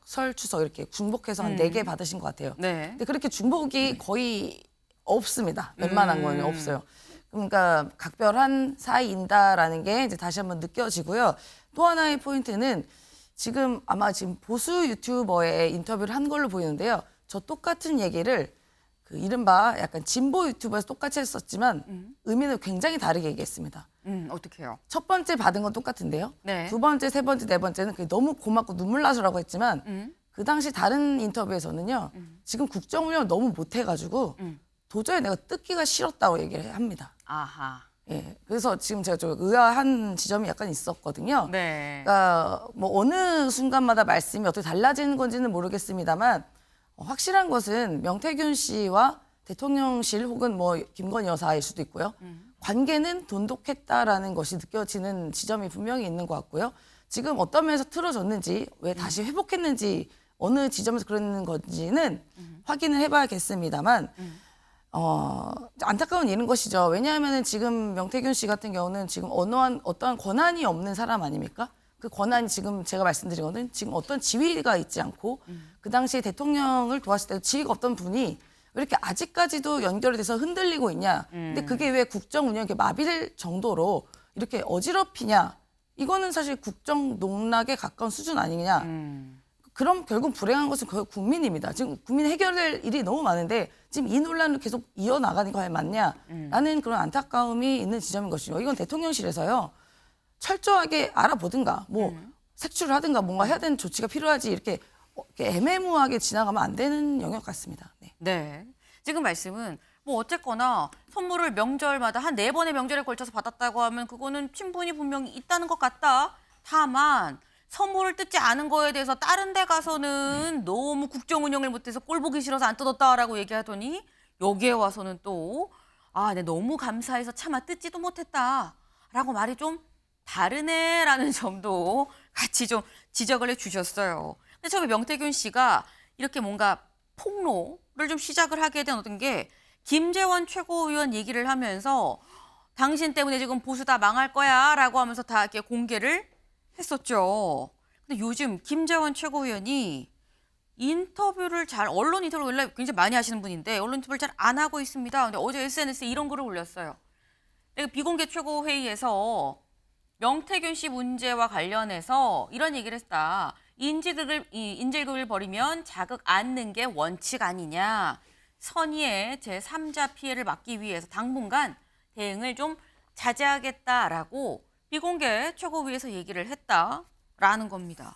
이렇게 중복해서 한 4개 받으신 것 같아요. 네. 근데 그렇게 중복이 거의 없습니다. 웬만한 거는 없어요. 그러니까 각별한 사이인다라는 게 이제 다시 한번 느껴지고요. 또 하나의 포인트는 지금 아마 지금 보수 유튜버의 인터뷰를 한 걸로 보이는데요. 저 똑같은 얘기를 그 이른바 약간 진보 유튜버에서 똑같이 했었지만 의미는 굉장히 다르게 얘기했습니다. 어떻게 해요? 첫 번째 받은 건 똑같은데요. 네. 2번째, 3번째, 4번째는 그게 너무 고맙고 눈물 나서라고 했지만 그 당시 다른 인터뷰에서는요. 지금 국정 운영을 너무 못해가지고 도저히 내가 뜯기가 싫었다고 얘기를 합니다. 아하. 예, 그래서 지금 제가 좀 의아한 지점이 약간 있었거든요. 네. 그러니까 뭐 어느 순간마다 말씀이 어떻게 달라지는 건지는 모르겠습니다만 확실한 것은 명태균 씨와 대통령실 혹은 뭐 김건희 여사일 수도 있고요. 관계는 돈독했다라는 것이 느껴지는 지점이 분명히 있는 것 같고요. 지금 어떤 면에서 틀어졌는지 왜 다시 회복했는지 어느 지점에서 그러는 건지는 확인을 해봐야겠습니다만 안타까운 일인 것이죠. 왜냐하면 지금 명태균 씨 같은 경우는 지금 어떠한 권한이 없는 사람 아닙니까? 그 권한이 지금 제가 말씀드린 거는 지금 어떤 지위가 있지 않고 그 당시에 대통령을 도왔을 때 지위가 없던 분이 왜 이렇게 아직까지도 연결이 돼서 흔들리고 있냐. 근데 그게 왜 국정 운영이 이렇게 마비될 정도로 이렇게 어지럽히냐. 이거는 사실 국정 농락에 가까운 수준 아니냐. 그럼 결국 불행한 것은 거의 국민입니다. 지금 국민 해결될 일이 너무 많은데 지금 이 논란을 계속 이어나가는 거 맞냐라는 그런 안타까움이 있는 지점인 것이죠. 이건 대통령실에서요. 철저하게 알아보든가 뭐 색출을 하든가 뭔가 해야 되는 조치가 필요하지 이렇게 애매모호하게 지나가면 안 되는 영역 같습니다. 네. 네. 지금 말씀은 뭐 어쨌거나 선물을 명절마다 한 4번의 명절에 걸쳐서 받았다고 하면 그거는 친분이 분명히 있다는 것 같다. 다만 선물을 뜯지 않은 거에 대해서 다른 데 가서는 너무 국정 운영을 못해서 꼴 보기 싫어서 안 뜯었다라고 얘기하더니 여기에 와서는 또 네, 너무 감사해서 차마 뜯지도 못했다라고 말이 좀 다르네라는 점도 같이 좀 지적을 해주셨어요. 근데 처음에 명태균 씨가 이렇게 뭔가 폭로를 좀 시작을 하게 된 어떤 게 김재원 최고위원 얘기를 하면서 당신 때문에 지금 보수 다 망할 거야 라고 하면서 다 이렇게 공개를 했었죠. 근데 요즘 김재원 최고위원이 인터뷰를 언론 인터뷰를 원래 굉장히 많이 하시는 분인데 언론 인터뷰를 잘 안 하고 있습니다. 근데 어제 SNS에 이런 글을 올렸어요. 비공개 최고회의에서 명태균 씨 문제와 관련해서 이런 얘기를 했다. 인질극을 벌이면 자극 않는 게 원칙 아니냐. 선의의 제3자 피해를 막기 위해서 당분간 대응을 좀 자제하겠다라고 비공개 최고위에서 얘기를 했다라는 겁니다.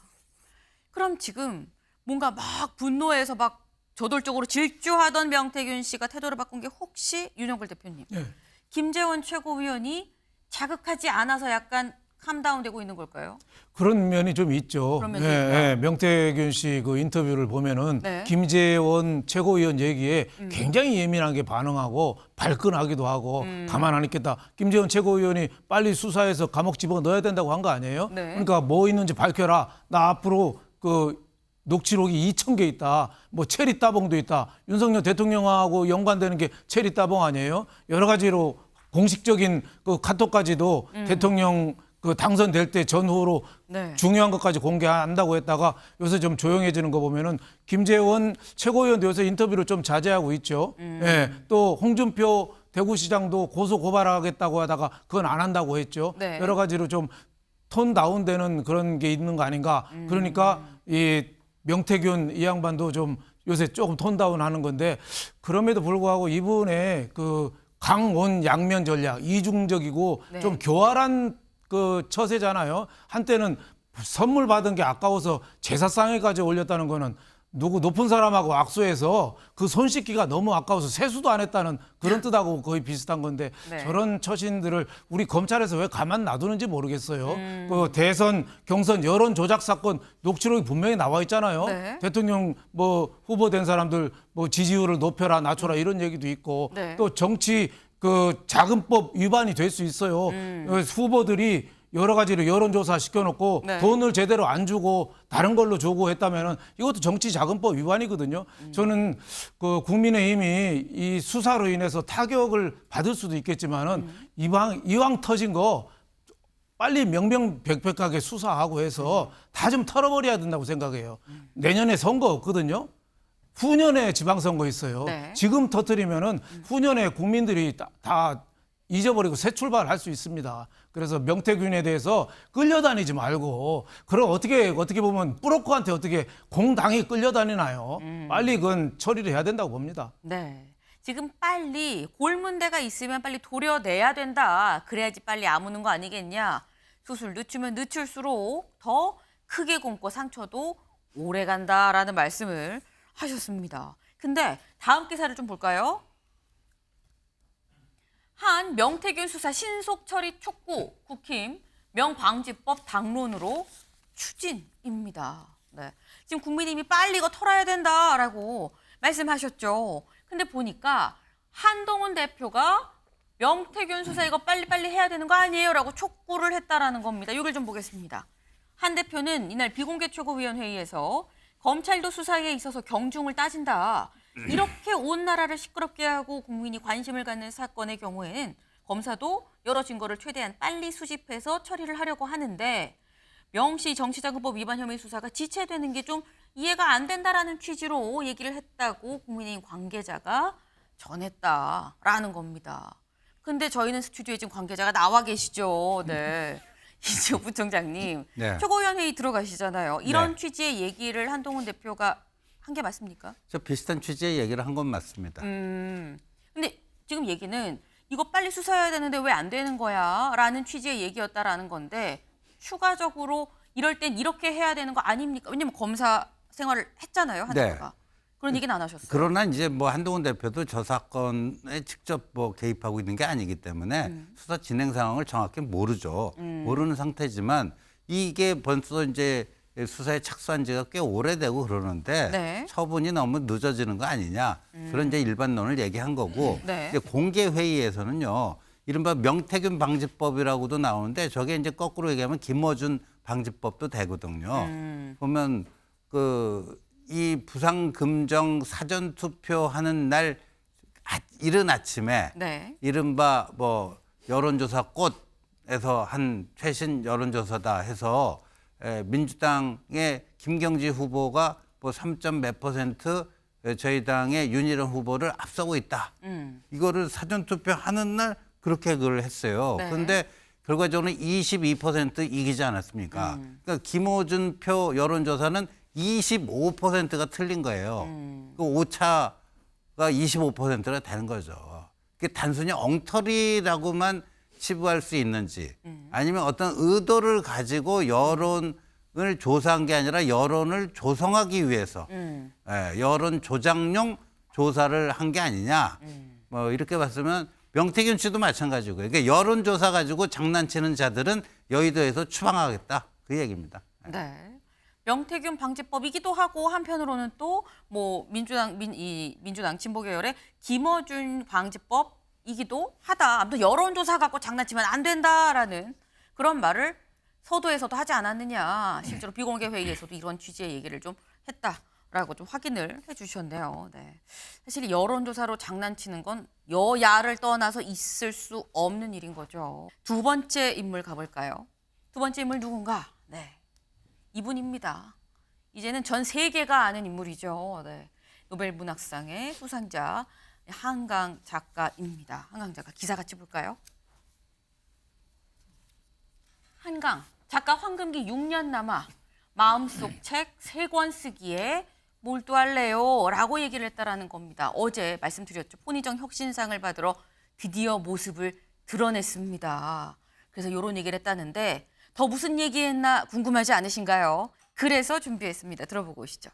그럼 지금 뭔가 막 분노해서 막 저돌적으로 질주하던 명태균 씨가 태도를 바꾼 게 혹시 윤영걸 대표님, 네. 김재원 최고위원이 자극하지 않아서 약간 캄다운되고 있는 걸까요? 그런 면이 좀 있죠. 그런 면도 있다. 명태균 씨 그 인터뷰를 보면은 네. 김재원 최고위원 얘기에 굉장히 예민하게 반응하고 발끈하기도 하고 가만 안 있겠다. 김재원 최고위원이 빨리 수사해서 감옥 집어 넣어야 된다고 한 거 아니에요? 네. 그러니까 뭐 있는지 밝혀라. 나 앞으로 그 녹취록이 2,000개 있다. 뭐 체리 따봉도 있다. 윤석열 대통령하고 연관되는 게 체리 따봉 아니에요? 여러 가지로 공식적인 그 카톡까지도 대통령 그 당선될 때 전후로 네. 중요한 것까지 공개한다고 했다가 요새 좀 조용해지는 거 보면은 김재원 최고위원도 요새 인터뷰를 좀 자제하고 있죠. 예. 또 홍준표 대구시장도 고소 고발하겠다고 하다가 그건 안 한다고 했죠. 네. 여러 가지로 좀 톤 다운되는 그런 게 있는 거 아닌가. 그러니까 이 명태균 이 양반도 좀 요새 조금 톤 다운하는 건데 그럼에도 불구하고 이분의 그 강원 양면 전략 이중적이고 네. 좀 교활한 그 처세잖아요. 한때는 선물 받은 게 아까워서 제사상에까지 올렸다는 거는 누구 높은 사람하고 악수해서 그 손 씻기가 너무 아까워서 세수도 안 했다는 그런 뜻하고 거의 비슷한 건데 네. 저런 처신들을 우리 검찰에서 왜 가만 놔두는지 모르겠어요. 그 대선 경선 여론 조작 사건 녹취록이 분명히 나와 있잖아요. 네. 대통령 뭐 후보된 사람들 뭐 지지율을 높여라 낮춰라 이런 얘기도 있고 네. 또 정치 그 자금법 위반이 될 수 있어요. 후보들이 여러 가지로 여론조사 시켜놓고 네. 돈을 제대로 안 주고 다른 걸로 주고 했다면은 이것도 정치자금법 위반이거든요. 저는 그 국민의힘이 이 수사로 인해서 타격을 받을 수도 있겠지만은 이왕 터진 거 빨리 명명백백하게 수사하고 해서 다 좀 털어버려야 된다고 생각해요. 내년에 선거 없거든요. 후년에 지방선거 있어요. 네. 지금 터뜨리면은 후년에 국민들이 다 잊어버리고 새 출발할 수 있습니다. 그래서 명태균에 대해서 끌려다니지 말고 그럼 어떻게 보면 뿌로커한테 어떻게 공당이 끌려다니나요? 빨리 그건 처리를 해야 된다고 봅니다. 네. 지금 빨리 골문대가 있으면 빨리 도려내야 된다. 그래야지 빨리 아무는 거 아니겠냐. 수술 늦추면 늦출수록 더 크게 곰고 상처도 오래 간다라는 말씀을 하셨습니다. 근데 다음 기사를 좀 볼까요? 한 명태균 수사 신속 처리 촉구 국힘 명방지법 당론으로 추진입니다. 네. 지금 국민의힘이 빨리 이거 털어야 된다라고 말씀하셨죠. 근데 보니까 한동훈 대표가 명태균 수사 이거 빨리빨리 해야 되는 거 아니에요라고 촉구를 했다라는 겁니다. 이걸 좀 보겠습니다. 한 대표는 이날 비공개 최고위원회의에서 검찰도 수사에 있어서 경중을 따진다. 이렇게 온 나라를 시끄럽게 하고 국민이 관심을 갖는 사건의 경우에는 검사도 여러 증거를 최대한 빨리 수집해서 처리를 하려고 하는데 명시 정치자금법 위반 혐의 수사가 지체되는 게 좀 이해가 안 된다라는 취지로 얘기를 했다고 국민의힘 관계자가 전했다라는 겁니다. 근데 저희는 스튜디오에 지금 관계자가 나와 계시죠. 네. 이지호 부총장님. 네. 최고위원회의 들어가시잖아요. 이런 네. 취지의 얘기를 한동훈 대표가 한 게 맞습니까? 저 비슷한 취지의 얘기를 한 건 맞습니다. 근데 지금 얘기는 이거 빨리 수사해야 되는데 왜 안 되는 거야? 라는 취지의 얘기였다라는 건데 추가적으로 이럴 땐 이렇게 해야 되는 거 아닙니까? 왜냐면 검사 생활을 했잖아요. 한 네. 대표가. 그런 얘기는 안 하셨어요. 그러나 이제 뭐 한동훈 대표도 저 사건에 직접 뭐 개입하고 있는 게 아니기 때문에 수사 진행 상황을 정확히 모르죠. 모르는 상태지만 이게 벌써 이제 수사에 착수한 지가 꽤 오래되고 그러는데 네. 처분이 너무 늦어지는 거 아니냐. 그런 이제 일반론을 얘기한 거고 네. 이제 공개 회의에서는요. 이른바 명태균 방지법이라고도 나오는데 저게 이제 거꾸로 얘기하면 김어준 방지법도 되거든요. 보면 이 부상금정 사전투표하는 날 이른 아침에 네. 이른바 뭐 여론조사 꽃에서 한 최신 여론조사다 해서 민주당의 김경지 후보가 뭐 3몇 %, 저희 당의 윤희룡 후보를 앞서고 있다. 이거를 사전투표 하는 날 그렇게 그걸 했어요. 네. 그런데 결과적으로 22% 이기지 않았습니까? 그러니까 김어준 표 여론조사는 25%가 틀린 거예요. 그 오차가 25%가 되는 거죠. 그게 단순히 엉터리라고만 치부할 수 있는지 아니면 어떤 의도를 가지고 여론을 조사한 게 아니라 여론을 조성하기 위해서 여론 조작용 조사를 한 게 아니냐. 뭐 이렇게 봤으면 명태균 씨도 마찬가지고요. 그러니까 여론조사 가지고 장난치는 자들은 여의도에서 추방하겠다. 그 얘기입니다. 네. 명태균 방지법이기도 하고 한편으로는 또 뭐 민주당 진보 계열의 김어준 방지법이기도 하다. 아무튼 여론조사 갖고 장난치면 안 된다라는 그런 말을 서도에서도 하지 않았느냐. 실제로 비공개 회의에서도 이런 취지의 얘기를 좀 했다라고 좀 확인을 해주셨네요. 네. 사실 여론조사로 장난치는 건 여야를 떠나서 있을 수 없는 일인 거죠. 두 번째 인물 가볼까요? 두 번째 인물 누군가? 네. 이분입니다. 이제는 전 세계가 아는 인물이죠. 네. 노벨 문학상의 수상자 한강 작가입니다. 한강 작가 기사 같이 볼까요? 한강 작가 황금기 6년 남아 마음속 책 3권 쓰기에 몰두할래요 라고 얘기를 했다라는 겁니다. 어제 말씀드렸죠. 손희정 혁신상을 받으러 드디어 모습을 드러냈습니다. 그래서 이런 얘기를 했다는데 더 무슨 얘기했나 궁금하지 않으신가요? 그래서 준비했습니다. 들어보고 오시죠.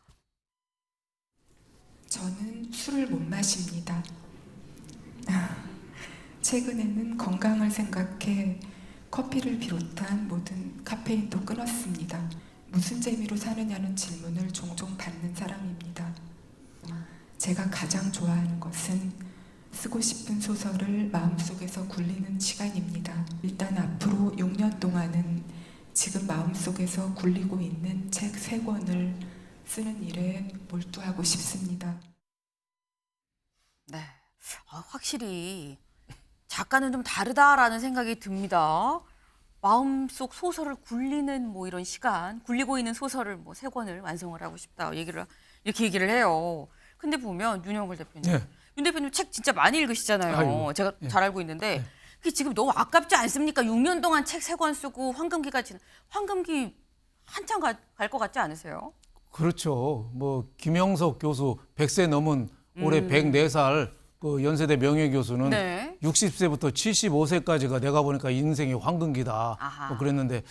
저는 술을 못 마십니다. 최근에는 건강을 생각해 커피를 비롯한 모든 카페인도 끊었습니다. 무슨 재미로 사느냐는 질문을 종종 받는 사람입니다. 제가 가장 좋아하는 것은 쓰고 싶은 소설을 마음속에서 굴리는 시간입니다. 일단 앞으로 6년 동안은 지금 마음속에서 굴리고 있는 책 3권을 쓰는 일에 몰두하고 싶습니다. 네, 확실히 작가는 좀 다르다라는 생각이 듭니다. 마음속 소설을 굴리는 뭐 이런 시간, 굴리고 있는 소설을 뭐 3권을 완성을 하고 싶다 이렇게 얘기를 해요. 근데 보면 윤영걸 대표님, 네. 윤 대표님 책 진짜 많이 읽으시잖아요. 아이고, 제가 예. 잘 알고 있는데 그게 지금 너무 아깝지 않습니까? 6년 동안 책 3권 쓰고 황금기 한참 갈 것 같지 않으세요? 그렇죠. 뭐 김영석 교수 100세 넘은 올해 104살 그 연세대 명예교수는 네. 60세부터 75세까지가 내가 보니까 인생의 황금기다. 아하. 뭐 그랬는데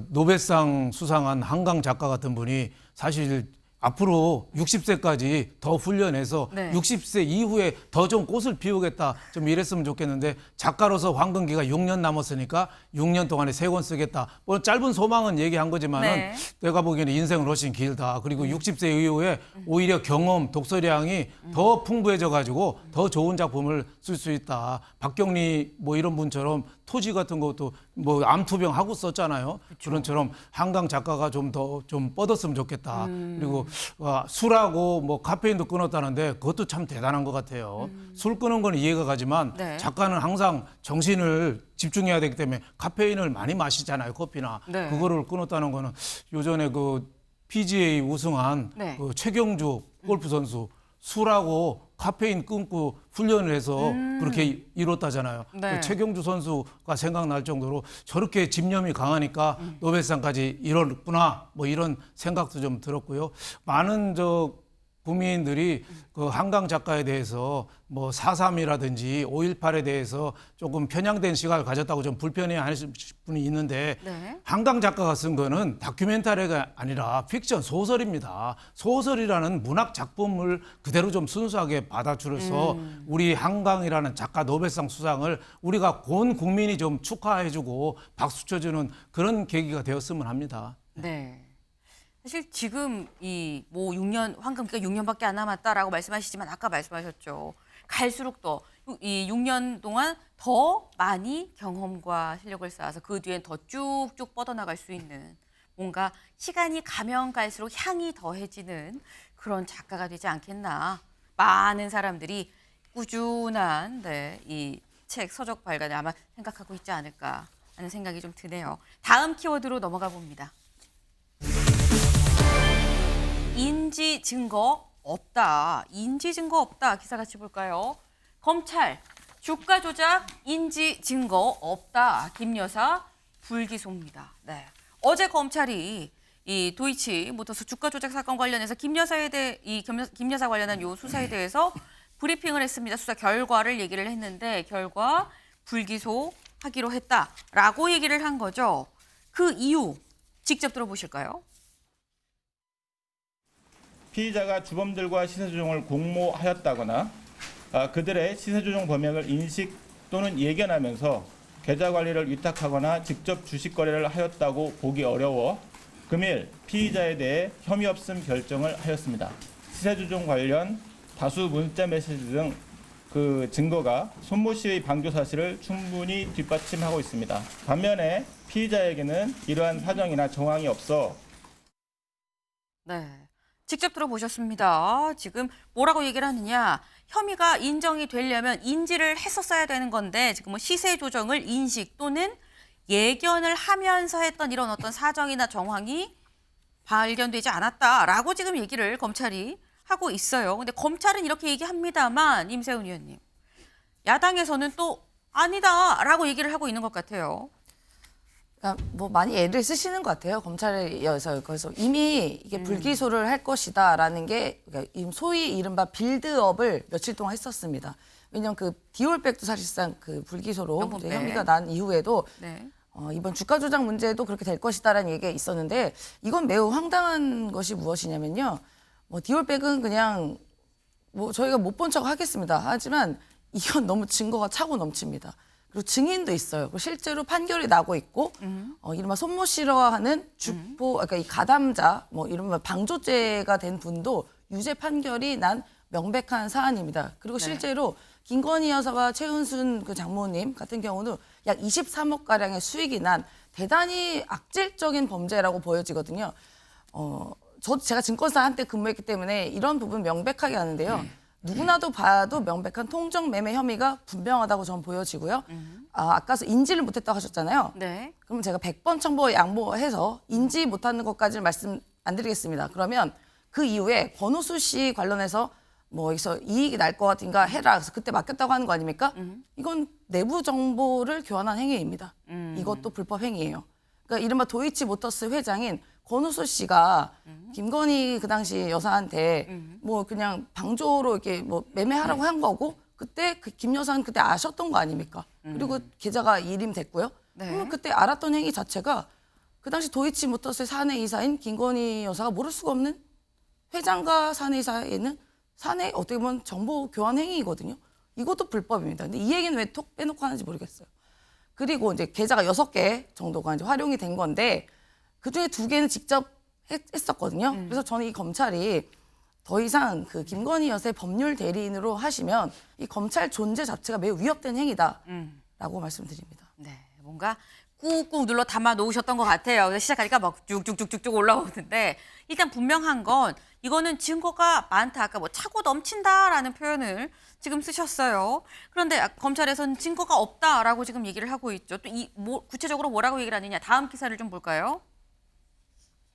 노벨상 수상한 한강 작가 같은 분이 사실 앞으로 60세까지 더 훈련해서 네. 60세 이후에 더 좀 꽃을 피우겠다 좀 이랬으면 좋겠는데 작가로서 황금기가 6년 남았으니까 6년 동안에 3권 쓰겠다. 뭐 짧은 소망은 얘기한 거지만은 네. 내가 보기에는 인생은 훨씬 길다. 그리고 60세 이후에 오히려 경험, 독서량이 더 풍부해져 가지고 더 좋은 작품을 쓸 수 있다. 박경리 뭐 이런 분처럼 토지 같은 것도 뭐 암투병 하고 썼잖아요. 그런처럼 한강 작가가 좀 더 좀 뻗었으면 좋겠다. 그리고 술하고 뭐 카페인도 끊었다는데 그것도 참 대단한 것 같아요. 술 끊은 건 이해가 가지만 네. 작가는 항상 정신을 집중해야 되기 때문에 카페인을 많이 마시잖아요. 커피나. 네. 그거를 끊었다는 거는 요전에 그 PGA 우승한 네. 그 최경주 골프 선수 술하고 카페인 끊고 훈련을 해서 그렇게 이뤘다잖아요. 네. 그 최경주 선수가 생각날 정도로 저렇게 집념이 강하니까 노벨상까지 이뤘구나 뭐 이런 생각도 좀 들었고요. 많은 국민들이 그 한강 작가에 대해서 뭐 4.3이라든지 5.18에 대해서 조금 편향된 시각을 가졌다고 좀 불편해하시는 분이 있는데 네. 한강 작가가 쓴 거는 다큐멘터리가 아니라 픽션 소설입니다. 소설이라는 문학 작품을 그대로 좀 순수하게 받아주어서 우리 한강이라는 작가 노벨상 수상을 우리가 온 국민이 좀 축하해주고 박수 쳐주는 그런 계기가 되었으면 합니다. 네. 사실 지금 이 뭐 6년 황금기가 6년밖에 안 남았다라고 말씀하시지만 아까 말씀하셨죠. 갈수록 더 이 6년 동안 더 많이 경험과 실력을 쌓아서 그 뒤엔 더 쭉쭉 뻗어나갈 수 있는 뭔가 시간이 가면 갈수록 향이 더해지는 그런 작가가 되지 않겠나. 많은 사람들이 꾸준한 이 책 서적 발간을 아마 생각하고 있지 않을까 하는 생각이 좀 드네요. 다음 키워드로 넘어가 봅니다. 인지 증거 없다. 인지 증거 없다. 기사 같이 볼까요? 검찰 주가 조작 인지 증거 없다. 김 여사 불기소입니다. 네. 어제 검찰이 이 도이치모터스 주가 조작 사건 관련해서 김 여사에 대해 김 여사 관련한 요 수사에 대해서 브리핑을 했습니다. 수사 결과를 얘기를 했는데 결과 불기소하기로 했다라고 얘기를 한 거죠. 그 이유 직접 들어보실까요? 피의자가 주범들과 시세조정을 공모하였다거나 그들의 시세조정 범행을 인식 또는 예견하면서 계좌 관리를 위탁하거나 직접 주식 거래를 하였다고 보기 어려워 금일 피의자에 대해 혐의 없음 결정을 하였습니다. 시세조정 관련 다수 문자 메시지 등 그 증거가 손모 씨의 방조 사실을 충분히 뒷받침하고 있습니다. 반면에 피의자에게는 이러한 사정이나 정황이 없어 네. 직접 들어보셨습니다. 지금 뭐라고 얘기를 하느냐. 혐의가 인정이 되려면 인지를 했었어야 되는 건데 지금 뭐 시세 조정을 인식 또는 예견을 하면서 했던 이런 어떤 사정이나 정황이 발견되지 않았다라고 지금 얘기를 검찰이 하고 있어요. 근데 검찰은 이렇게 얘기합니다만 임세훈 의원님. 야당에서는 또 아니다라고 얘기를 하고 있는 것 같아요. 그러니까 뭐 많이 애를 쓰시는 것 같아요. 검찰에서. 그래서 이미 이게 불기소를 할 것이다라는 게 그러니까 소위 이른바 빌드업을 며칠 동안 했었습니다. 왜냐하면 그 디올백도 사실상 그 불기소로 이제 혐의가 난 이후에도 네. 이번 주가 조작 문제도 그렇게 될 것이다라는 얘기가 있었는데 이건 매우 황당한 것이 무엇이냐면요. 뭐 디올백은 그냥 뭐 저희가 못 본 척 하겠습니다. 하지만 이건 너무 증거가 차고 넘칩니다. 그리고 증인도 있어요. 그리고 실제로 판결이 나고 있고, 이른바 손모 씨라 하는 주포, 그러니까 이 가담자, 뭐 이른바 방조죄가 된 분도 유죄 판결이 난 명백한 사안입니다. 그리고 실제로 김건희 여사가 최은순 그 장모님 같은 경우는 약 23억 가량의 수익이 난 대단히 악질적인 범죄라고 보여지거든요. 제가 증권사 한때 근무했기 때문에 이런 부분 명백하게 아는데요. 누구나도 봐도 명백한 통정 매매 혐의가 분명하다고 저는 보여지고요. 아까서 인지를 못했다고 하셨잖아요. 네. 그럼 제가 100번 청구 양보해서 인지 못하는 것까지는 말씀 안 드리겠습니다. 그러면 그 이후에 권오수 씨 관련해서 뭐 여기서 이익이 날 것 같은가 해라. 그래서 그때 맡겼다고 하는 거 아닙니까? 이건 내부 정보를 교환한 행위입니다. 이것도 불법 행위예요. 그러니까 이른바 도이치모터스 회장인 권오수 씨가 김건희 그 당시 여사한테 뭐 그냥 방조로 이렇게 뭐 매매하라고 한 거고 그때 그 김 여사는 그때 아셨던 거 아닙니까? 그리고 계좌가 일임됐고요. 네. 그러면 그때 알았던 행위 자체가 그 당시 도이치모터스의 사내이사인 김건희 여사가 모를 수가 없는 회장과 사내이사에는 사내 어떻게 보면 정보 교환 행위이거든요. 이것도 불법입니다. 근데 이 얘기는 왜 톡 빼놓고 하는지 모르겠어요. 그리고 이제 계좌가 6개 정도가 이제 활용이 된 건데 그중에 2개는 직접 했었거든요. 그래서 저는 이 검찰이 더 이상 그 김건희 여사의 법률 대리인으로 하시면 이 검찰 존재 자체가 매우 위협된 행위다라고 말씀드립니다. 네, 뭔가 꾹꾹 눌러 담아 놓으셨던 것 같아요. 그래서 시작하니까 막 쭉쭉쭉쭉 올라오는데 일단 분명한 건 이거는 증거가 많다. 아까 뭐 차고 넘친다라는 표현을 지금 쓰셨어요. 그런데 검찰에서는 증거가 없다라고 지금 얘기를 하고 있죠. 또 구체적으로 뭐라고 얘기를 하느냐. 다음 기사를 좀 볼까요?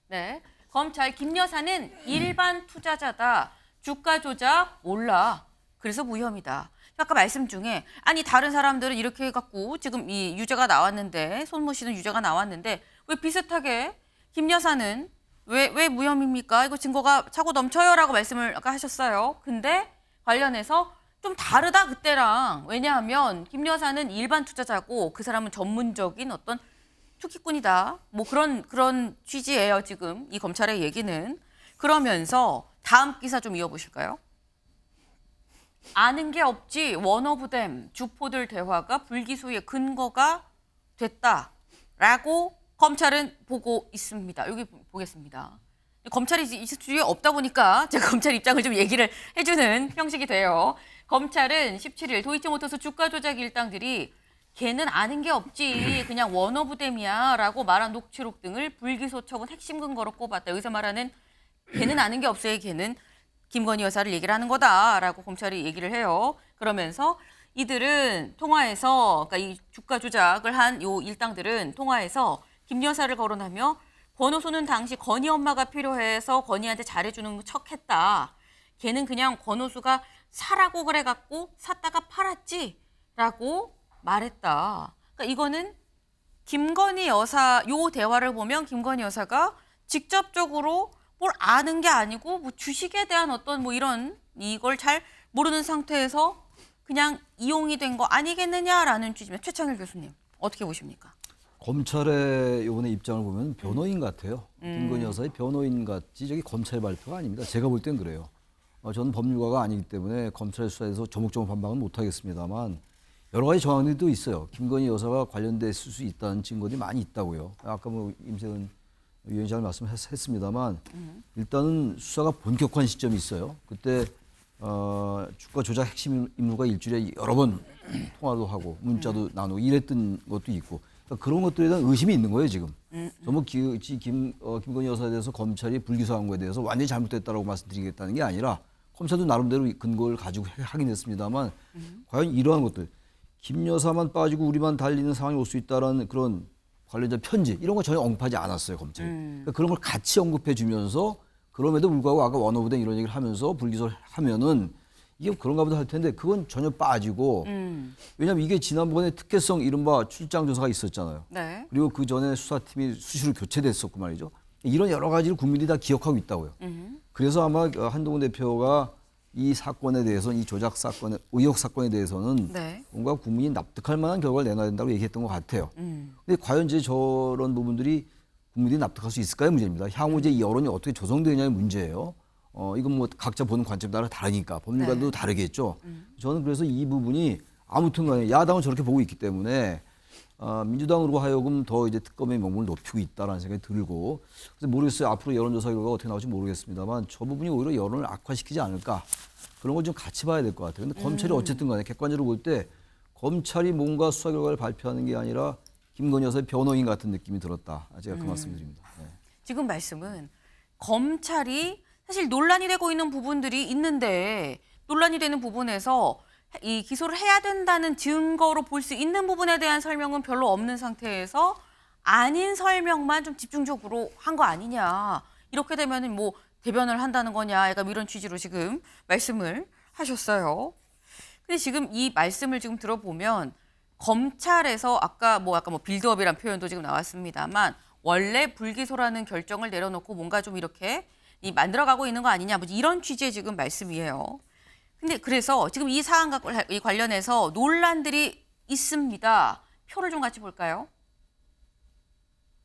네, 검찰 김 여사는 일반 투자자다. 주가 조작 몰라. 그래서 무혐의다. 아까 말씀 중에 아니 다른 사람들은 이렇게 해갖고 지금 이 유죄가 나왔는데 손모 씨는 유죄가 나왔는데 왜 비슷하게 김 여사는 왜 무혐의입니까? 이거 증거가 차고 넘쳐요라고 말씀을 아까 하셨어요. 근데 관련해서 좀 다르다 그때랑. 왜냐하면 김 여사는 일반 투자자고 그 사람은 전문적인 어떤 투기꾼이다. 뭐 그런 취지예요, 지금 이 검찰의 얘기는. 그러면서 다음 기사 좀 이어보실까요? 아는 게 없지 원오브댐 주포들 대화가 불기소의 근거가 됐다라고 검찰은 보고 있습니다. 여기 보겠습니다. 검찰이 이 스튜디오에 없다 보니까 제가 검찰 입장을 좀 얘기를 해주는 형식이 돼요. 검찰은 17일 도이치모터스 주가 조작 일당들이 걔는 아는 게 없지 그냥 원오브댐이야 라고 말한 녹취록 등을 불기소 처분 핵심 근거로 꼽았다. 여기서 말하는 걔는 아는 게 없어요. 걔는 김건희 여사를 얘기를 하는 거다라고 검찰이 얘기를 해요. 그러면서 이들은 통화에서 그러니까 이 주가 조작을 한 요 일당들은 통화에서 김 여사를 거론하며 권오수는 당시 건희 엄마가 필요해서 건희한테 잘해주는 척했다. 걔는 그냥 권오수가 사라고 그래갖고 샀다가 팔았지. 라고 말했다. 그러니까 이거는 김건희 여사 요 대화를 보면 김건희 여사가 직접적으로 뭘 아는 게 아니고 뭐 주식에 대한 어떤 뭐 이걸 잘 모르는 상태에서 그냥 이용이 된 거 아니겠느냐라는 취지입니다. 최창일 교수님 어떻게 보십니까? 검찰의 이번에 입장을 보면 변호인 같아요. 김건희 여사의 변호인 같지 저기 검찰 발표가 아닙니다. 제가 볼 땐 그래요. 저는 법률가가 아니기 때문에 검찰 수사에서 조목조목 반박은 못하겠습니다만 여러 가지 정황들이 또 있어요. 김건희 여사가 관련돼 있을 수 있다는 증거들이 많이 있다고요. 아까 뭐 임세은 위원장 말씀했습니다만 일단은 수사가 본격화한 시점이 있어요. 그때 주가 조작 핵심 인물과 일주일에 여러 번 통화도 하고 문자도 나누고 이랬던 것도 있고 그러니까 그런 것들에 대한 의심이 있는 거예요 지금. 너무 김건희 여사에 대해서 검찰이 불기소한 거에 대해서 완전히 잘못됐다라고 말씀드리겠다는 게 아니라 검찰도 나름대로 근거를 가지고 하긴 했습니다만 과연 이러한 것들 김 여사만 빠지고 우리만 달리는 상황이 올 수 있다라는 그런 관련자 편지 이런 거 전혀 언급하지 않았어요 검찰이. 그러니까 그런 걸 같이 언급해 주면서 그럼에도 불구하고 아까 원오브된 이런 얘기를 하면서 불기소를 하면은 이게 그런가 보다 할 텐데 그건 전혀 빠지고 왜냐하면 이게 지난번에 특혜성 이른바 출장 조사가 있었잖아요. 네. 그리고 그 전에 수사팀이 수시로 교체됐었고 말이죠. 이런 여러 가지를 국민들이 다 기억하고 있다고요. 그래서 아마 한동훈 대표가 이 사건에 대해서 이 조작 사건의 의혹 사건에 대해서는 네. 뭔가 국민이 납득할 만한 결과를 내놔야 된다고 얘기했던 것 같아요. 근데 과연 이제 저런 부분들이 국민들이 납득할 수 있을까요? 문제입니다. 향후 이제 이 여론이 어떻게 조성되느냐의 문제예요. 이건 뭐 각자 보는 관점 따라 다르니까 법률가도 네. 다르겠죠. 저는 그래서 이 부분이 아무튼 간에 야당은 저렇게 보고 있기 때문에 민주당으로 하여금 더 이제 특검의 명분을 높이고 있다라는 생각이 들고 그래서 모르겠어요. 앞으로 여론조사 결과가 어떻게 나올지 모르겠습니다만 저 부분이 오히려 여론을 악화시키지 않을까 그런 걸 좀 같이 봐야 될 것 같아요. 근데 검찰이 어쨌든 간에 객관적으로 볼 때 검찰이 뭔가 수사 결과를 발표하는 게 아니라 김건희 여사의 변호인 같은 느낌이 들었다. 제가 그 말씀드립니다. 네. 지금 말씀은 검찰이 사실 논란이 되고 있는 부분들이 있는데 논란이 되는 부분에서 이 기소를 해야 된다는 증거로 볼 수 있는 부분에 대한 설명은 별로 없는 상태에서 아닌 설명만 좀 집중적으로 한 거 아니냐. 이렇게 되면은 뭐 대변을 한다는 거냐. 약간 이런 취지로 지금 말씀을 하셨어요. 근데 지금 이 말씀을 지금 들어보면 검찰에서 아까 뭐 빌드업이란 표현도 지금 나왔습니다만 원래 불기소라는 결정을 내려놓고 뭔가 좀 이렇게 만들어가고 있는 거 아니냐. 뭐 이런 취지의 지금 말씀이에요. 근데 그래서 지금 이 사안과 관련해서 논란들이 있습니다. 표를 좀 같이 볼까요?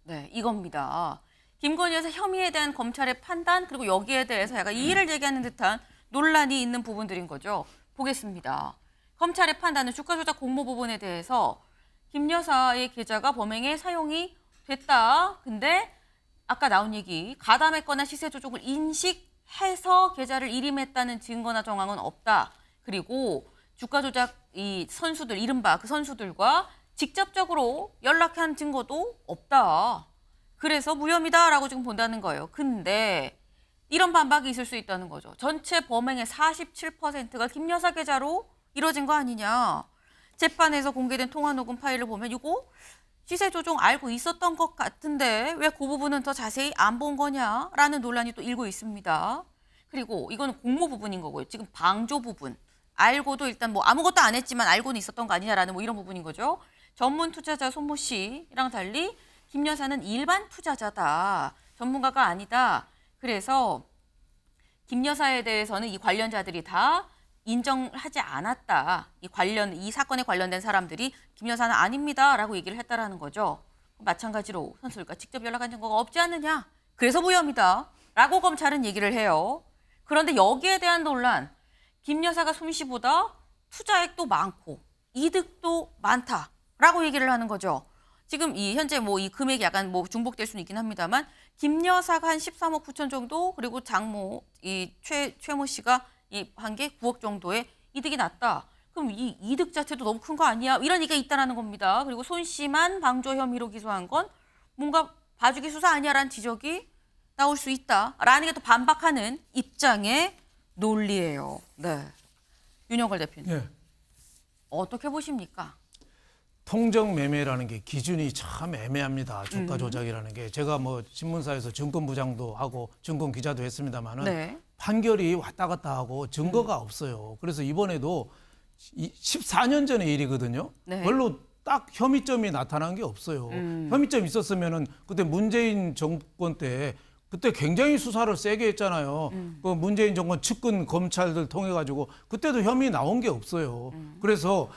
네, 이겁니다. 김건희 여사 혐의에 대한 검찰의 판단 그리고 여기에 대해서 약간 이의를 제기하는 듯한 논란이 있는 부분들인 거죠. 보겠습니다. 검찰의 판단은 주가 조작 공모 부분에 대해서 김 여사의 계좌가 범행에 사용이 됐다. 근데 아까 나온 얘기 가담했거나 시세 조종을 인식해서 계좌를 일임했다는 증거나 정황은 없다. 그리고 주가 조작 이 선수들 이른바 그 선수들과 직접적으로 연락한 증거도 없다. 그래서 무혐의다라고 지금 본다는 거예요. 근데 이런 반박이 있을 수 있다는 거죠. 전체 범행의 47%가 김 여사 계좌로 이루어진 거 아니냐. 재판에서 공개된 통화 녹음 파일을 보면 이거 시세 조종 알고 있었던 것 같은데 왜 그 부분은 더 자세히 안 본 거냐라는 논란이 또 일고 있습니다. 그리고 이거는 공모 부분인 거고요. 지금 방조 부분. 알고도 일단 뭐 아무것도 안 했지만 알고는 있었던 거 아니냐라는 뭐 이런 부분인 거죠. 전문 투자자 손모 씨랑 달리 김 여사는 일반 투자자다. 전문가가 아니다. 그래서 김 여사에 대해서는 이 관련자들이 다 인정하지 않았다. 이 사건에 관련된 사람들이 김 여사는 아닙니다라고 얘기를 했다라는 거죠. 마찬가지로 선수들과 직접 연락한 증거가 없지 않느냐. 그래서 무혐의다라고 검찰은 얘기를 해요. 그런데 여기에 대한 논란, 김 여사가 솜씨보다 투자액도 많고 이득도 많다라고 얘기를 하는 거죠. 지금 이 현재 뭐 이 금액이 약간 뭐 중복될 수는 있긴 합니다만 김 여사가 한 13억 9천 정도 그리고 장모 이 최모 씨가 한 게 9억 정도의 이득이 났다. 그럼 이 이득 자체도 너무 큰 거 아니야? 이런 얘기가 있다라는 겁니다. 그리고 손 씨만 방조 혐의로 기소한 건 뭔가 봐주기 수사 아니야라는 지적이 나올 수 있다라는 게 또 반박하는 입장의 논리예요. 네, 윤영걸 대표님. 예. 어떻게 보십니까? 통정 매매라는 게 기준이 참 애매합니다. 주가 조작이라는 게 제가 뭐 신문사에서 증권부장도 하고 증권 기자도 했습니다만은 네. 판결이 왔다 갔다 하고 증거가 없어요. 그래서 이번에도 14년 전의 일이거든요. 네. 별로 딱 혐의점이 나타난 게 없어요. 혐의점 있었으면은 그때 문재인 정권 때 그때 굉장히 수사를 세게 했잖아요. 그 문재인 정권 측근 검찰들 통해 가지고 그때도 혐의 나온 게 없어요. 그래서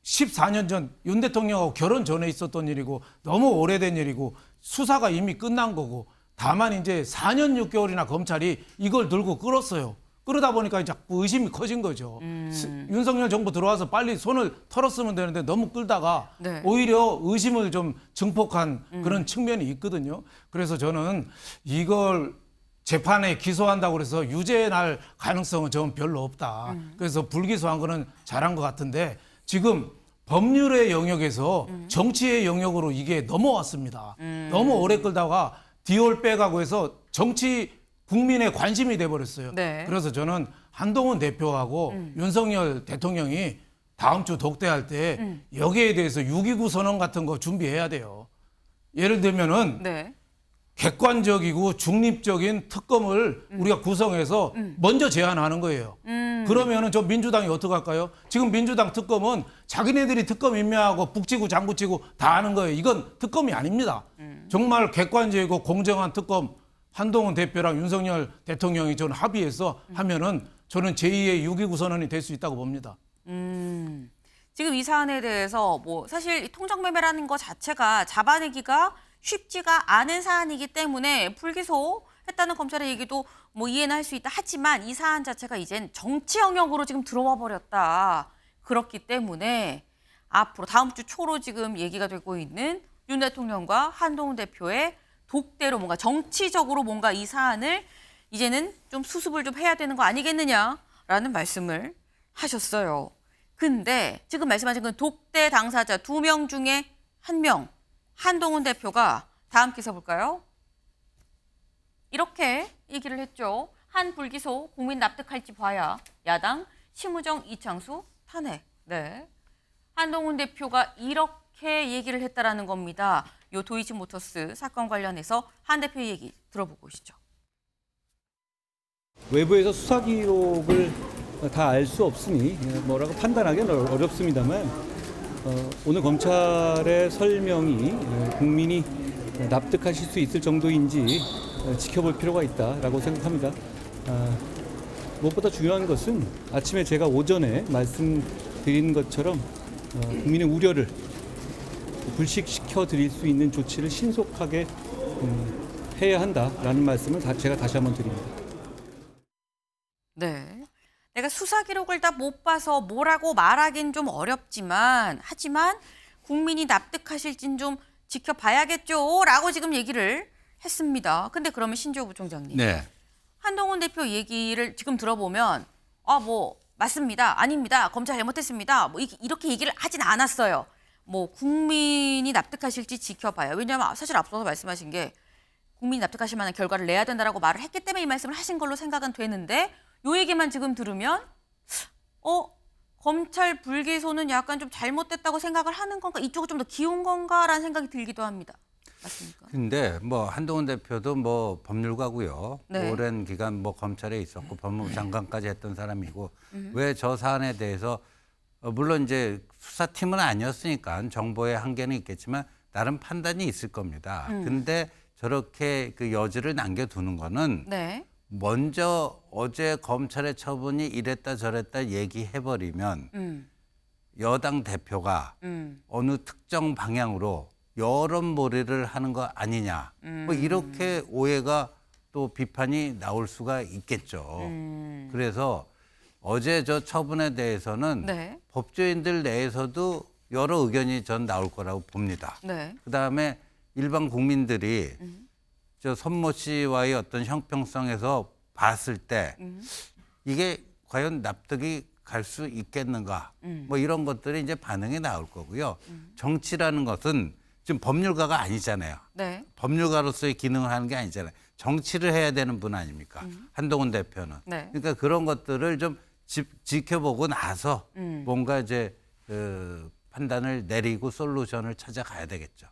14년 전 윤 대통령하고 결혼 전에 있었던 일이고 너무 오래된 일이고 수사가 이미 끝난 거고 다만 이제 4년 6개월이나 검찰이 이걸 들고 끌었어요. 그러다 보니까 자꾸 의심이 커진 거죠. 윤석열 정부 들어와서 빨리 손을 털었으면 되는데 너무 끌다가 네. 오히려 의심을 좀 증폭한 그런 측면이 있거든요. 그래서 저는 이걸 재판에 기소한다고 해서 유죄 날 가능성은 저는 별로 없다. 그래서 불기소한 거는 잘한 것 같은데 지금 법률의 영역에서 정치의 영역으로 이게 넘어왔습니다. 너무 오래 끌다가 디올 빼가고 해서 정치 국민의 관심이 돼버렸어요. 네. 그래서 저는 한동훈 대표하고 윤석열 대통령이 다음 주 독대할 때 여기에 대해서 6.29 선언 같은 거 준비해야 돼요. 예를 들면은 네. 객관적이고 중립적인 특검을 우리가 구성해서 먼저 제안하는 거예요. 그러면은 저 민주당이 어떡할까요? 지금 민주당 특검은 자기네들이 특검 임명하고 북치고 장구치고 다 하는 거예요. 이건 특검이 아닙니다. 정말 객관적이고 공정한 특검 한동훈 대표랑 윤석열 대통령이 저는 합의해서 하면은 저는 제2의 6.29 선언이 될 수 있다고 봅니다. 지금 이 사안에 대해서 뭐 사실 이 통정매매라는 것 자체가 잡아내기가 쉽지가 않은 사안이기 때문에 불기소했다는 검찰의 얘기도 뭐 이해는 할 수 있다 하지만 이 사안 자체가 이젠 정치 영역으로 지금 들어와 버렸다. 그렇기 때문에 앞으로 다음 주 초로 지금 얘기가 되고 있는 윤 대통령과 한동훈 대표의 독대로 뭔가 정치적으로 뭔가 이 사안을 이제는 좀 수습을 좀 해야 되는 거 아니겠느냐라는 말씀을 하셨어요. 근데 지금 말씀하신 그 독대 당사자 2명 중에 1명 한동훈 대표가 다음 기사 볼까요? 이렇게 얘기를 했죠. 한 불기소 국민 납득할지 봐야 야당 심우정 이창수 탄핵. 네. 한동훈 대표가 이렇게 얘기를 했다라는 겁니다. 요 도이치모터스 사건 관련해서 한 대표의 얘기 들어보고 오시죠. 외부에서 수사 기록을 다 알 수 없으니 뭐라고 판단하기는 어렵습니다만 오늘 검찰의 설명이 국민이 납득하실 수 있을 정도인지 지켜볼 필요가 있다라고 생각합니다. 무엇보다 중요한 것은 아침에 제가 오전에 말씀드린 것처럼 국민의 우려를 불식시켜 드릴 수 있는 조치를 신속하게 해야 한다라는 말씀을 제가 다시 한번 드립니다. 네. 내가 수사 기록을 다 못 봐서 뭐라고 말하긴 좀 어렵지만 하지만 국민이 납득하실진 좀 지켜봐야겠죠 라고 지금 얘기를 했습니다. 근데 그러면 신조호 부총장님. 네. 한동훈 대표 얘기를 지금 들어보면 뭐 맞습니다. 아닙니다. 검찰 잘못했습니다. 뭐 이렇게 얘기를 하진 않았어요. 뭐 국민이 납득하실지 지켜봐요. 왜냐하면 사실 앞서서 말씀하신 게 국민이 납득하실 만한 결과를 내야 된다라고 말을 했기 때문에 이 말씀을 하신 걸로 생각은 되는데 요 얘기만 지금 들으면 검찰 불기소는 약간 좀 잘못됐다고 생각을 하는 건가? 이쪽은 좀 더 기운 건가라는 생각이 들기도 합니다. 맞습니까? 근데 뭐 한동훈 대표도 뭐 법률가고요. 네. 오랜 기간 뭐 검찰에 있었고 법무부 장관까지 했던 사람이고 왜 저 사안에 대해서 물론 이제 수사팀은 아니었으니까 정보의 한계는 있겠지만 나름 판단이 있을 겁니다. 근데 저렇게 그 여지를 남겨두는 거는 네. 먼저 어제 검찰의 처분이 이랬다 저랬다 얘기해버리면 여당 대표가 어느 특정 방향으로 여론몰이를 하는 거 아니냐. 뭐 이렇게 오해가 또 비판이 나올 수가 있겠죠. 그래서 어제 저 처분에 대해서는 네. 법조인들 내에서도 여러 의견이 전 나올 거라고 봅니다. 네. 그다음에 일반 국민들이 저 손모 씨와의 어떤 형평성에서 봤을 때 이게 과연 납득이 갈 수 있겠는가 뭐 이런 것들이 이제 반응이 나올 거고요. 정치라는 것은 지금 법률가가 아니잖아요. 네. 법률가로서의 기능을 하는 게 아니잖아요. 정치를 해야 되는 분 아닙니까? 한동훈 대표는. 네. 그러니까 그런 것들을 좀 지켜보고 나서 뭔가 이제 판단을 내리고 솔루션을 찾아가야 되겠죠.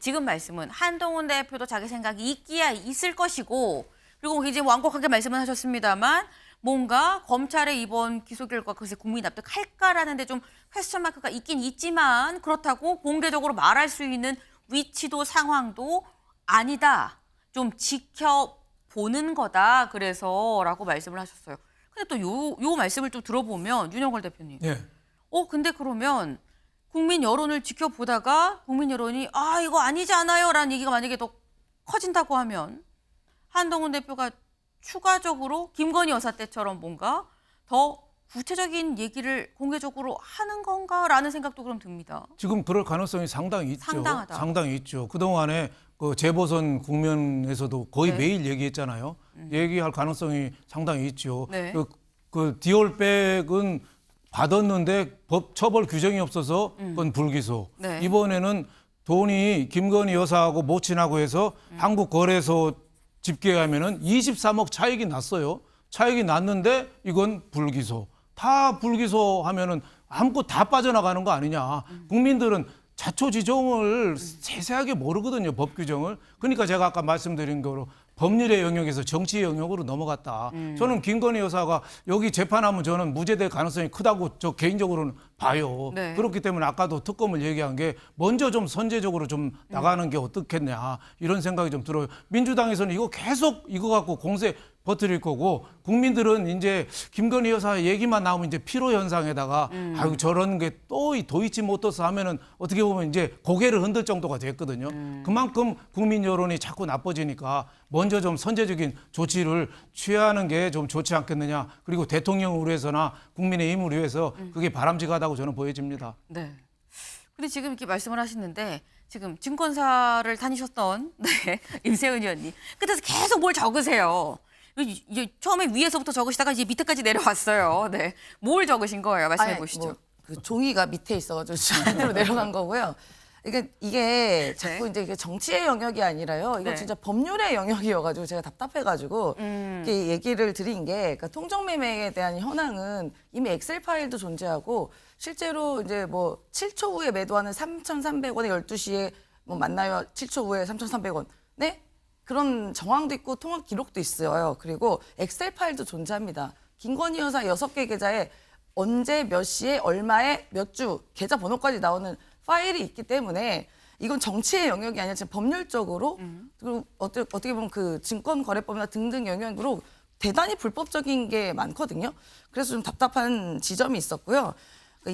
지금 말씀은 한동훈 대표도 자기 생각이 있기야 있을 것이고 그리고 이제 완곡하게 말씀을 하셨습니다만 뭔가 검찰의 이번 기소 결과 그것에 국민이 납득할까라는 데 좀 퀘스천 마크가 있긴 있지만 그렇다고 공개적으로 말할 수 있는 위치도 상황도 아니다. 좀 지켜보는 거다. 그래서라고 말씀을 하셨어요. 근데 또 요 말씀을 좀 들어보면 윤영걸 대표님. 예. 근데 그러면 국민 여론을 지켜보다가 국민 여론이 이거 아니지 않아요라는 얘기가 만약에 더 커진다고 하면 한동훈 대표가 추가적으로 김건희 여사 때처럼 뭔가 더 구체적인 얘기를 공개적으로 하는 건가라는 생각도 그럼 듭니다. 지금 그럴 가능성이 상당히 있죠. 상당하다. 상당히 있죠. 그동안에 그 재보선 국면에서도 거의 네. 매일 얘기했잖아요. 얘기할 가능성이 상당히 있죠. 네. 그 디올백은 받았는데 법 처벌 규정이 없어서 그건 불기소. 네. 이번에는 돈이 김건희 여사하고 모친하고 해서 한국거래소 집계하면은 23억 차익이 났어요. 차익이 났는데 이건 불기소. 다 불기소하면은 아무것도 다 빠져나가는 거 아니냐. 국민들은 자초지종을 세세하게 모르거든요. 법 규정을. 그러니까 제가 아까 말씀드린 거로 법률의 영역에서 정치의 영역으로 넘어갔다. 저는 김건희 여사가 여기 재판하면 저는 무죄될 가능성이 크다고 저 개인적으로는 봐요. 네. 그렇기 때문에 아까도 특검을 얘기한 게 먼저 좀 선제적으로 좀 나가는 게 어떻겠냐 이런 생각이 좀 들어요. 민주당에서는 이거 계속 이거 갖고 공세 버틸 거고 국민들은 이제 김건희 여사 얘기만 나오면 이제 피로 현상에다가 아유 저런 게 또 이 도이치 모터스 하면은 어떻게 보면 이제 고개를 흔들 정도가 됐거든요. 그만큼 국민 여론이 자꾸 나빠지니까 먼저 좀 선제적인 조치를 취하는 게 좀 좋지 않겠느냐. 그리고 대통령을 위해서나 국민의힘을 위해서 그게 바람직하다고 저는 보여집니다. 네. 근데 지금 이렇게 말씀을 하시는데 지금 증권사를 다니셨던 임세은 의원님 끝에서 계속 뭘 적으세요. 이제 처음에 위에서부터 적으시다가 이제 밑에까지 내려왔어요. 네. 뭘 적으신 거예요? 말씀해 보시죠. 그 종이가 밑에 있어가지고 밑으로 내려간 거고요. 이게 자꾸 이제 이게 정치의 영역이 아니라요. 이거 네. 진짜 법률의 영역이어가지고 제가 답답해가지고 이렇게 얘기를 드린 게 그러니까 통정매매에 대한 현황은 이미 엑셀 파일도 존재하고 실제로 이제 뭐 7초 후에 매도하는 3,300원에 12시에 뭐 만나요. 7초 후에 3,300원. 네? 그런 정황도 있고 통화 기록도 있어요. 그리고 엑셀 파일도 존재합니다. 김건희 여사 6개 계좌에 언제 몇 시에 얼마에 몇 주 계좌 번호까지 나오는 파일이 있기 때문에 이건 정치의 영역이 아니라 지금 법률적으로 그리고 어떻게 보면 그 증권거래법이나 등등 영역으로 대단히 불법적인 게 많거든요. 그래서 좀 답답한 지점이 있었고요.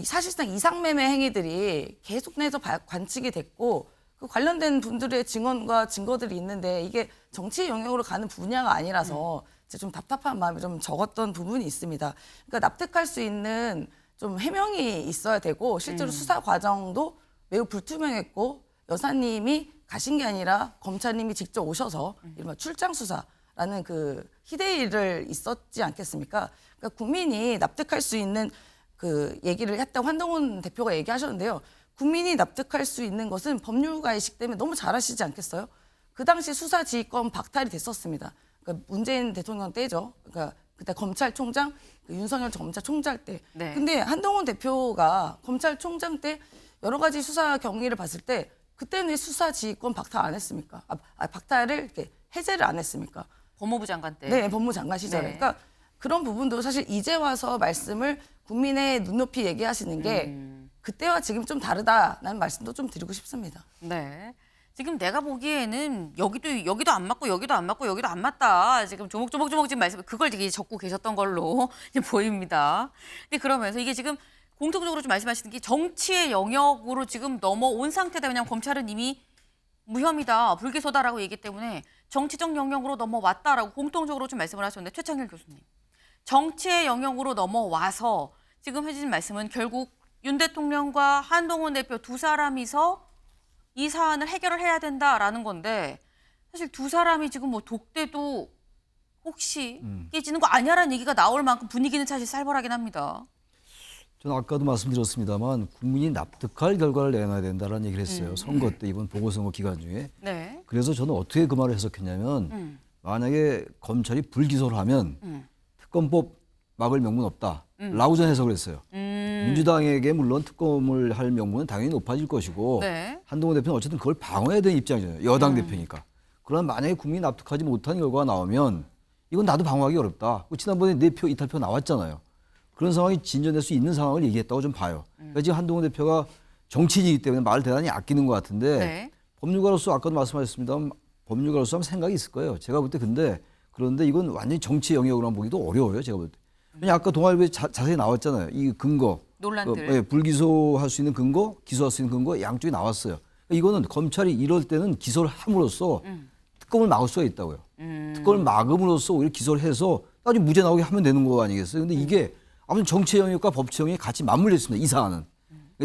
사실상 이상매매 행위들이 계속해서 관측이 됐고 그 관련된 분들의 증언과 증거들이 있는데 이게 정치 영역으로 가는 분야가 아니라서 좀 답답한 마음이 좀 적었던 부분이 있습니다. 그러니까 납득할 수 있는 좀 해명이 있어야 되고 실제로 수사 과정도 매우 불투명했고 여사님이 가신 게 아니라 검찰님이 직접 오셔서 이른바 출장 수사라는 그 희대일을 있었지 않겠습니까? 그러니까 국민이 납득할 수 있는 그 얘기를 했다고 한동훈 대표가 얘기하셨는데요. 국민이 납득할 수 있는 것은 법률가이시기 때문에 너무 잘 아시지 않겠어요? 그 당시 수사지휘권 박탈이 됐었습니다. 그러니까 문재인 대통령 때죠. 그러니까 그때 검찰총장, 윤석열 검찰총장 때. 네. 근데 한동훈 대표가 검찰총장 때 여러 가지 수사 경위를 봤을 때 그때는 왜 수사지휘권 박탈 안 했습니까? 박탈을 이렇게 해제를 안 했습니까? 법무부 장관 때. 네, 법무부 장관 시절에. 네. 그러니까 그런 부분도 사실 이제 와서 말씀을 국민의 눈높이 얘기하시는 게 그때와 지금 좀 다르다라는 말씀도 좀 드리고 싶습니다. 네. 지금 내가 보기에는 여기도 안 맞고 여기도 안 맞고 여기도 안 맞다. 지금 조목조목 지금 말씀 그걸 되게 적고 계셨던 걸로 이제 보입니다. 근데 그러면서 이게 지금 공통적으로 좀 말씀하시는 게 정치의 영역으로 지금 넘어온 상태다. 왜냐하면 검찰은 이미 무혐의다, 불기소다라고 얘기 때문에 정치적 영역으로 넘어왔다라고 공통적으로 좀 말씀을 하셨는데 최창일 교수님. 정치의 영역으로 넘어와서 지금 해주신 말씀은 결국 윤 대통령과 한동훈 대표 두 사람이서 이 사안을 해결을 해야 된다라는 건데 사실 두 사람이 지금 뭐 독대도 혹시 깨지는 거 아니야라는 얘기가 나올 만큼 분위기는 사실 살벌하긴 합니다. 저는 아까도 말씀드렸습니다만 국민이 납득할 결과를 내놔야 된다는 얘기를 했어요. 선거 때 이번 보궐선거 기간 중에. 네. 그래서 저는 어떻게 그 말을 해석했냐면 만약에 검찰이 불기소를 하면 특검법 막을 명분 없다. 라고 저는 해석을 했어요. 민주당에게 물론 특검을 할 명분은 당연히 높아질 것이고 네. 한동훈 대표는 어쨌든 그걸 방어해야 되는 입장이잖아요. 여당 대표니까. 그러나 만약에 국민이 납득하지 못한 결과가 나오면 이건 나도 방어하기 어렵다. 지난번에 내표 이탈표 나왔잖아요. 그런 상황이 진전될 수 있는 상황을 얘기했다고 좀 봐요. 그러니까 지금 한동훈 대표가 정치인이기 때문에 말을 대단히 아끼는 것 같은데 네. 법률가로서 아까도 말씀하셨습니다만 법률가로서 하면 생각이 있을 거예요. 제가 볼 때 그런데 이건 완전히 정치 영역으로 보기도 어려워요. 제가 볼 때. 왜냐 아까 동아일보에 자세히 나왔잖아요. 이 근거. 논란들. 불기소할 수 있는 근거, 기소할 수 있는 근거 양쪽이 나왔어요. 이거는 검찰이 이럴 때는 기소를 함으로써 특검을 막을 수가 있다고요. 특검을 막음으로써 오히려 기소를 해서 나중에 무죄 나오게 하면 되는 거 아니겠어요? 근데 이게 아무튼 정치 영역과 법치 영역이 같이 맞물려 있습니다. 이 사안은.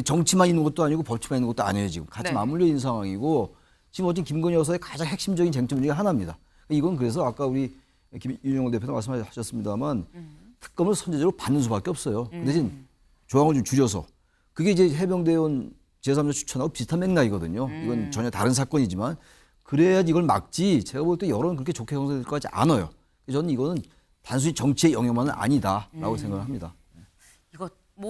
정치만 있는 것도 아니고 법치만 있는 것도 아니에요. 지금 같이 네. 맞물려 있는 상황이고 지금 어쨌든 김건희 여사의 가장 핵심적인 쟁점 중에 하나입니다. 이건 그래서 아까 우리 윤영호 대표도 말씀하셨습니다만 특검을 선제적으로 받는 수밖에 없어요. 그 대신 조항을 좀 줄여서 그게 이제 해병대원 제3자 추천하고 비슷한 맥락이거든요. 이건 전혀 다른 사건이지만 그래야지 이걸 막지 제가 볼 때 여론은 그렇게 좋게 형성될 것 같지 않아요. 저는 이거는 단순히 정치의 영역만은 아니다라고 생각을 합니다.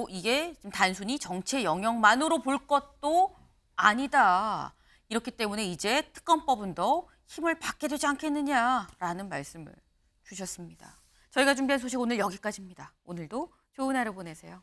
이게 좀 단순히 정치의 영역만으로 볼 것도 아니다. 이렇기 때문에 이제 특검법은 더 힘을 받게 되지 않겠느냐라는 말씀을 주셨습니다. 저희가 준비한 소식 오늘 여기까지입니다. 오늘도 좋은 하루 보내세요.